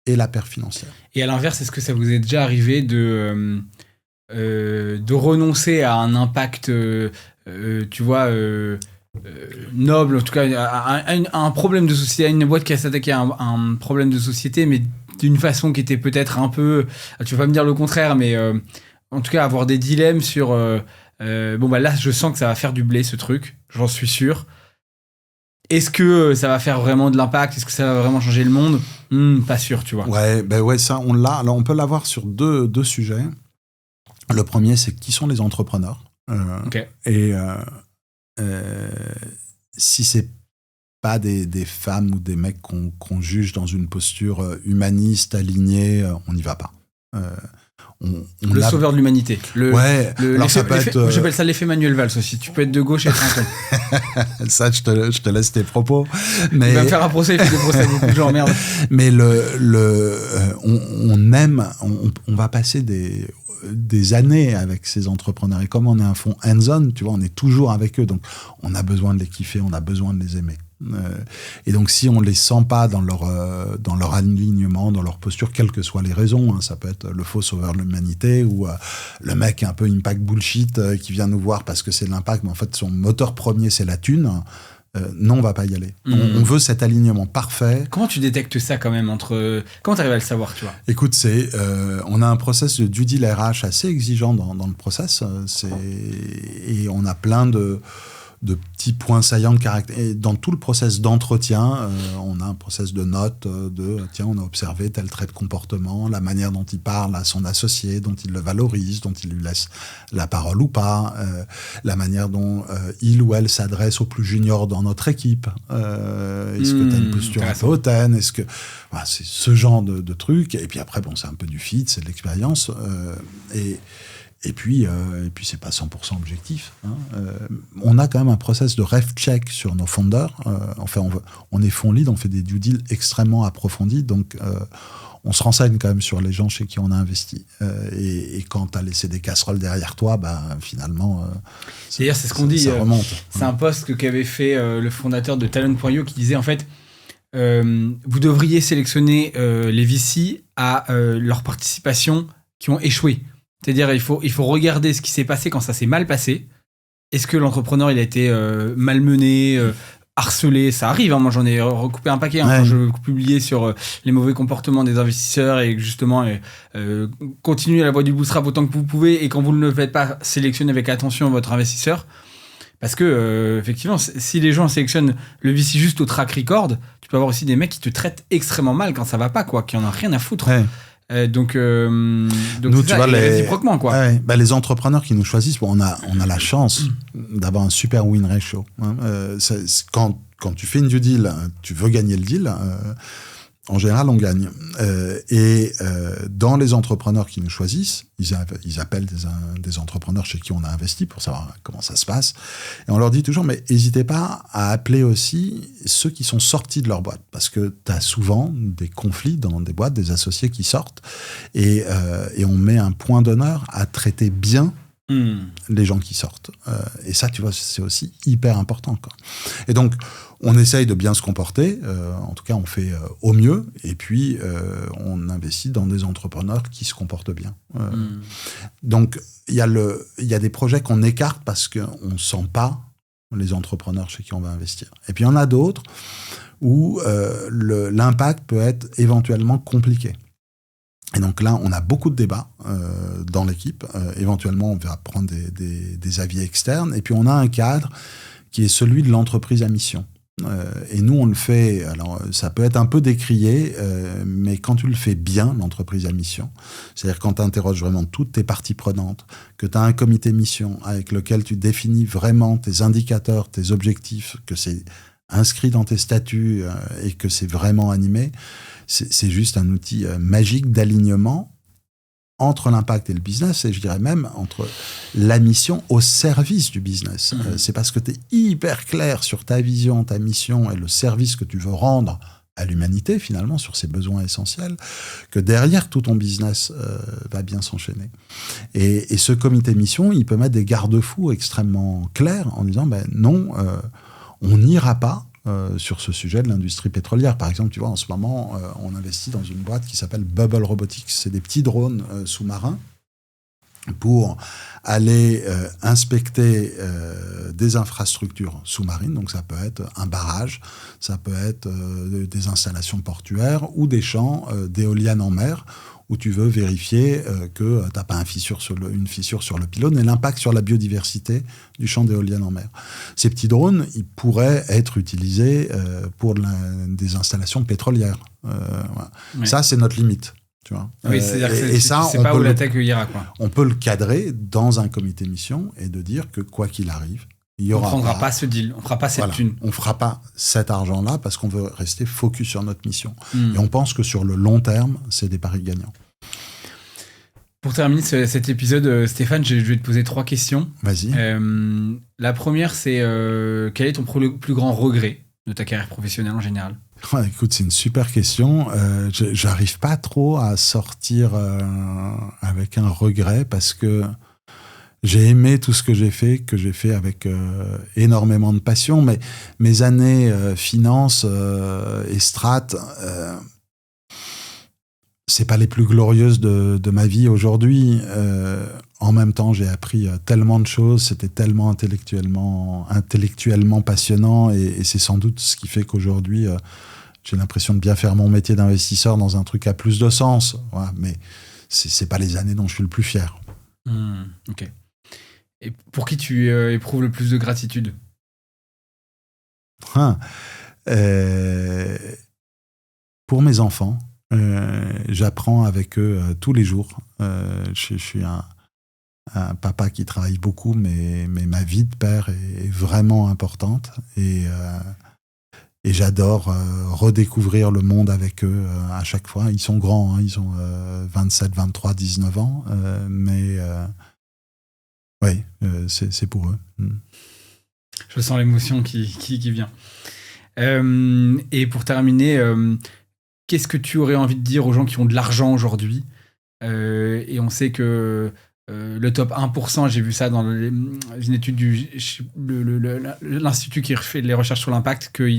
et la perf financière. Et à l'inverse, est-ce que ça vous est déjà arrivé de renoncer à un impact, tu vois, noble, en tout cas, à un problème de société, à une boîte qui a s'attaqué à un problème de société, mais d'une façon qui était peut-être un peu, tu vas pas me dire le contraire, mais en tout cas avoir des dilemmes sur, là, je sens que ça va faire du blé, ce truc, j'en suis sûr. Est-ce que ça va faire vraiment de l'impact? Est-ce que ça va vraiment changer le monde? Pas sûr, tu vois. Ouais, ça, on l'a. Alors, on peut l'avoir sur deux sujets. Le premier, c'est qui sont les entrepreneurs. Okay. Et si c'est pas des femmes ou des mecs qu'on juge dans une posture humaniste, alignée, on n'y va pas. Le sauveur de l'humanité. Alors ça peut être... J'appelle ça l'effet Manuel Valls aussi. Tu peux être de gauche et être un con. Ça, je te laisse tes propos. Mais... Il va me faire un procès, il fait des procès, beaucoup de gens, merde. Mais on aime, on va passer des années avec ces entrepreneurs. Et comme on est un fonds hands-on, tu vois, on est toujours avec eux. Donc, on a besoin de les kiffer, on a besoin de les aimer. Et donc, si on les sent pas dans leur alignement, dans leur posture, quelles que soient les raisons, hein, ça peut être le faux sauveur de l'humanité ou le mec un peu impact bullshit qui vient nous voir parce que c'est l'impact, mais en fait, son moteur premier, c'est la thune. Non, on va pas y aller. On veut cet alignement parfait. Comment tu détectes ça quand même Comment tu arrives à le savoir, tu vois ? Écoute, on a un process de due deal RH assez exigeant dans le process. Et on a plein de petits points saillants de caractère. Et dans tout le process d'entretien, on a un process de notes tiens, on a observé tel trait de comportement, la manière dont il parle à son associé, dont il le valorise, dont il lui laisse la parole ou pas, la manière dont il ou elle s'adresse aux plus juniors dans notre équipe. Est-ce que tu as une posture un peu hautaine ? Est-ce que... Voilà, c'est ce genre de trucs. Et puis après, c'est un peu du fit, c'est de l'expérience. Et puis c'est pas 100% objectif. Hein. On a quand même un process de ref check sur nos fondeurs. On est fond lead, on fait des due deals extrêmement approfondis, donc on se renseigne quand même sur les gens chez qui on a investi. Et quand tu as laissé des casseroles derrière toi, finalement, d'ailleurs, c'est ce qu'on dit. Ça remonte. C'est un post qu'avait fait le fondateur de Talent.io qui disait en fait, vous devriez sélectionner les VC à leur participation qui ont échoué. C'est-à-dire, il faut regarder ce qui s'est passé quand ça s'est mal passé. Est-ce que l'entrepreneur il a été malmené, harcelé ? Ça arrive, hein. Moi j'en ai recoupé un paquet quand je publiais sur les mauvais comportements des investisseurs et justement continuez la voie du bootstrap autant que vous pouvez, et quand vous ne le faites pas, sélectionnez avec attention votre investisseur. Parce que effectivement, si les gens sélectionnent le VC juste au track record, tu peux avoir aussi des mecs qui te traitent extrêmement mal quand ça va pas, quoi, qui en ont rien à foutre. Ouais. Donc nous, tu vois, réciproquement, quoi. Ouais, les entrepreneurs qui nous choisissent, on a la chance d'avoir un super win ratio. Hein. Quand tu fais une due deal, tu veux gagner le deal. En général, on gagne. Dans les entrepreneurs qui nous choisissent, ils appellent des entrepreneurs chez qui on a investi pour savoir comment ça se passe. Et on leur dit toujours, mais n'hésitez pas à appeler aussi ceux qui sont sortis de leur boîte. Parce que tu as souvent des conflits dans des boîtes, des associés qui sortent. Et on met un point d'honneur à traiter bien les gens qui sortent. Et ça, tu vois, c'est aussi hyper important, quoi. Et donc, on essaye de bien se comporter. En tout cas, on fait au mieux. Et puis, on investit dans des entrepreneurs qui se comportent bien. Donc, il y a des projets qu'on écarte parce qu'on ne sent pas les entrepreneurs chez qui on va investir. Et puis, il y en a d'autres où l'impact peut être éventuellement compliqué. Et donc là, on a beaucoup de débats dans l'équipe. Éventuellement, on va prendre des avis externes. Et puis, on a un cadre qui est celui de l'entreprise à mission. Et nous, on le fait... Alors, ça peut être un peu décrié, mais quand tu le fais bien, l'entreprise à mission, c'est-à-dire quand tu interroges vraiment toutes tes parties prenantes, que tu as un comité mission avec lequel tu définis vraiment tes indicateurs, tes objectifs, que c'est inscrit dans tes statuts et que c'est vraiment animé, c'est juste un outil magique d'alignement entre l'impact et le business, et je dirais même entre la mission au service du business. C'est parce que tu es hyper clair sur ta vision, ta mission et le service que tu veux rendre à l'humanité, finalement, sur ses besoins essentiels, que derrière tout ton business va bien s'enchaîner. Et ce comité mission, il peut mettre des garde-fous extrêmement clairs en disant non, on n'ira pas sur ce sujet de l'industrie pétrolière. Par exemple, tu vois, en ce moment, on investit dans une boîte qui s'appelle Bubble Robotics. C'est des petits drones sous-marins pour aller inspecter des infrastructures sous-marines. Donc ça peut être un barrage, ça peut être des installations portuaires ou des champs d'éoliennes en mer où tu veux vérifier que tu n'as pas une fissure sur le pylône et l'impact sur la biodiversité du champ d'éoliennes en mer. Ces petits drones, ils pourraient être utilisés pour des installations pétrolières. Voilà. Ouais. Ça, c'est notre limite. Tu vois. Oui, c'est-à-dire que c'est pas où la tech ira, quoi. On peut le cadrer dans un comité mission et de dire que quoi qu'il arrive, on ne prendra pas ce deal, on ne fera pas cette thune. On ne fera pas cet argent-là parce qu'on veut rester focus sur notre mission. Et on pense que sur le long terme, c'est des paris gagnants. Pour terminer cet épisode, Stéphane, je vais te poser 3 questions. Vas-y. La première, c'est quel est ton plus grand regret de ta carrière professionnelle en général? Ouais, écoute, c'est une super question. J'arrive pas trop à sortir avec un regret parce que j'ai aimé tout ce que j'ai fait avec énormément de passion. Mais mes années finance et strat, c'est pas les plus glorieuses de ma vie aujourd'hui. En même temps, j'ai appris tellement de choses, c'était tellement intellectuellement passionnant, et c'est sans doute ce qui fait qu'aujourd'hui, j'ai l'impression de bien faire mon métier d'investisseur dans un truc à plus de sens. Voilà, mais c'est pas les années dont je suis le plus fier. Ok. Et pour qui tu éprouves le plus de gratitude? Pour mes enfants. J'apprends avec eux tous les jours. Je suis un papa qui travaille beaucoup, mais ma vie de père est vraiment importante. Et j'adore redécouvrir le monde avec eux à chaque fois. Ils sont grands, hein, ils ont 27, 23, 19 ans. Mais oui, c'est pour eux. Je sens l'émotion qui vient. Et pour terminer... qu'est-ce que tu aurais envie de dire aux gens qui ont de l'argent aujourd'hui? Et on sait que le top 1%, j'ai vu ça dans une étude de l'Institut qui fait les recherches sur l'impact, que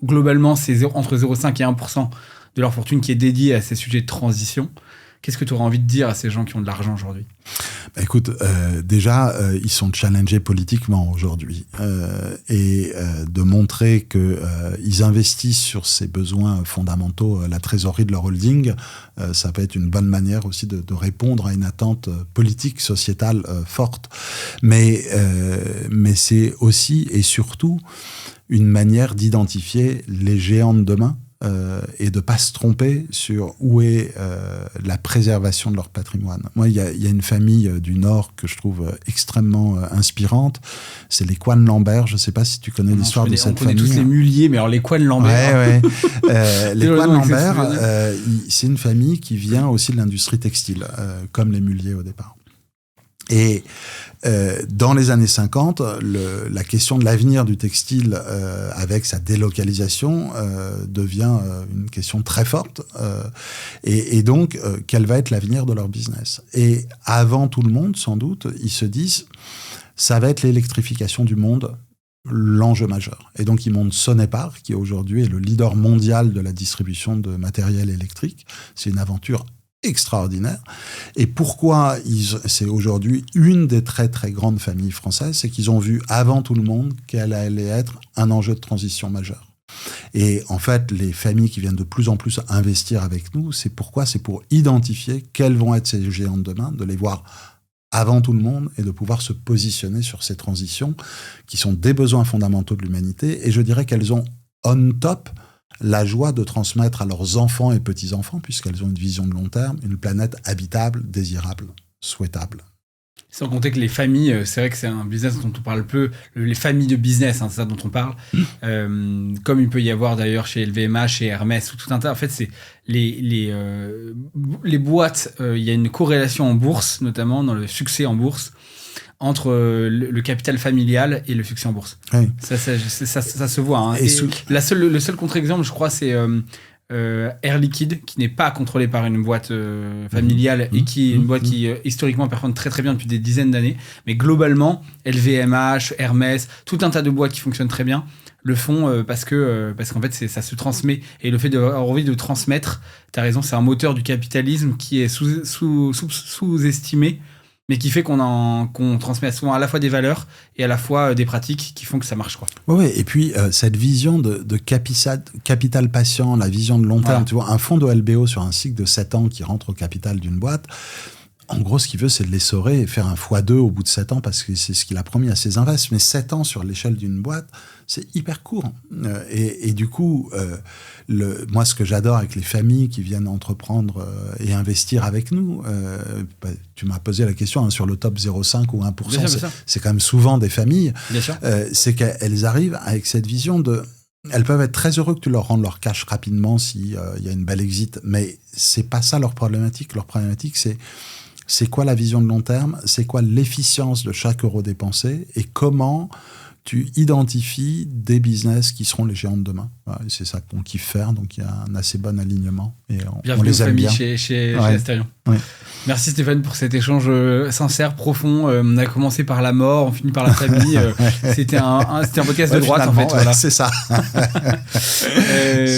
globalement, c'est entre 0,5 et 1% de leur fortune qui est dédiée à ces sujets de transition. Qu'est-ce que tu aurais envie de dire à ces gens qui ont de l'argent aujourd'hui? Écoute, déjà, ils sont challengés politiquement aujourd'hui. Et de montrer qu'ils investissent sur ces besoins fondamentaux, la trésorerie de leur holding, ça peut être une bonne manière aussi de répondre à une attente politique, sociétale forte. Mais c'est aussi et surtout une manière d'identifier les géants de demain. Et de ne pas se tromper sur où est la préservation de leur patrimoine. Moi, il y a une famille du Nord que je trouve extrêmement inspirante. C'est les Coine-Lambert. Je ne sais pas si tu connais l'histoire de cette famille. On connaît tous les Mulliers, mais alors les Coine-Lambert... Ouais. Les Coine-Lambert, c'est une famille qui vient aussi de l'industrie textile, comme les Mulliers au départ. Et dans les années 50, la question de l'avenir du textile avec sa délocalisation devient une question très forte. Et donc, quel va être l'avenir de leur business? Et avant tout le monde, sans doute, ils se disent, ça va être l'électrification du monde, l'enjeu majeur. Et donc, ils montent Sonepar, qui aujourd'hui est le leader mondial de la distribution de matériel électrique. C'est une aventure extraordinaire. Et pourquoi c'est aujourd'hui une des très très grandes familles françaises, c'est qu'ils ont vu avant tout le monde qu'elle allait être un enjeu de transition majeur. Et en fait, les familles qui viennent de plus en plus investir avec nous, c'est pourquoi? C'est pour identifier quels vont être ces géants de demain, de les voir avant tout le monde et de pouvoir se positionner sur ces transitions qui sont des besoins fondamentaux de l'humanité. Et je dirais qu'elles ont on top la joie de transmettre à leurs enfants et petits-enfants, puisqu'elles ont une vision de long terme, une planète habitable, désirable, souhaitable. Sans compter que les familles, c'est vrai que c'est un business dont on parle peu, les familles de business, hein, c'est ça dont on parle, comme il peut y avoir d'ailleurs chez LVMH, chez Hermès, ou tout un tas. En fait, c'est les boîtes, il y a une corrélation en bourse, notamment dans le succès en bourse, entre le capital familial et le succès en bourse. Oui. Ça se voit. Hein. Et le seul contre-exemple, je crois, c'est Air Liquide, qui n'est pas contrôlé par une boîte familiale et qui est une boîte qui historiquement performe très très bien depuis des dizaines d'années. Mais globalement, LVMH, Hermès, tout un tas de boîtes qui fonctionnent très bien le font parce qu'en fait ça se transmet. Et le fait d'avoir envie de transmettre, t'as raison, c'est un moteur du capitalisme qui est sous-estimé, mais qui fait qu'on transmet souvent à la fois des valeurs et à la fois des pratiques qui font que ça marche, quoi. Ouais, et puis cette vision de capital patient, la vision de long terme, voilà. Tu vois, un fonds de LBO sur un cycle de 7 ans qui rentre au capital d'une boîte, en gros, ce qu'il veut, c'est de l'essorer et faire un x2 au bout de 7 ans, parce que c'est ce qu'il a promis à ses invests. Mais 7 ans sur l'échelle d'une boîte, c'est hyper court. Et du coup, moi, ce que j'adore avec les familles qui viennent entreprendre et investir avec nous, tu m'as posé la question sur le top 0,5 ou 1%, c'est quand même souvent des familles, c'est qu'elles arrivent avec cette vision de... Elles peuvent être très heureux que tu leur rendes leur cash rapidement s'il y a une belle exit, mais c'est pas ça leur problématique. Leur problématique, c'est c'est quoi la vision de long terme, c'est quoi l'efficience de chaque euro dépensé et comment tu identifies des business qui seront les géants de demain. Voilà, c'est ça qu'on kiffe faire, donc il y a un assez bon alignement et on les aime bien. Chez Ouais. Astérion. Ouais. Merci Stéphane pour cet échange sincère, profond. On a commencé par la mort, on finit par la famille. C'était un podcast de droite en fait. Ouais, Voilà. c'est ça.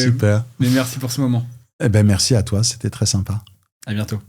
Super. Mais merci pour ce moment. Eh ben, merci à toi, c'était très sympa. À bientôt.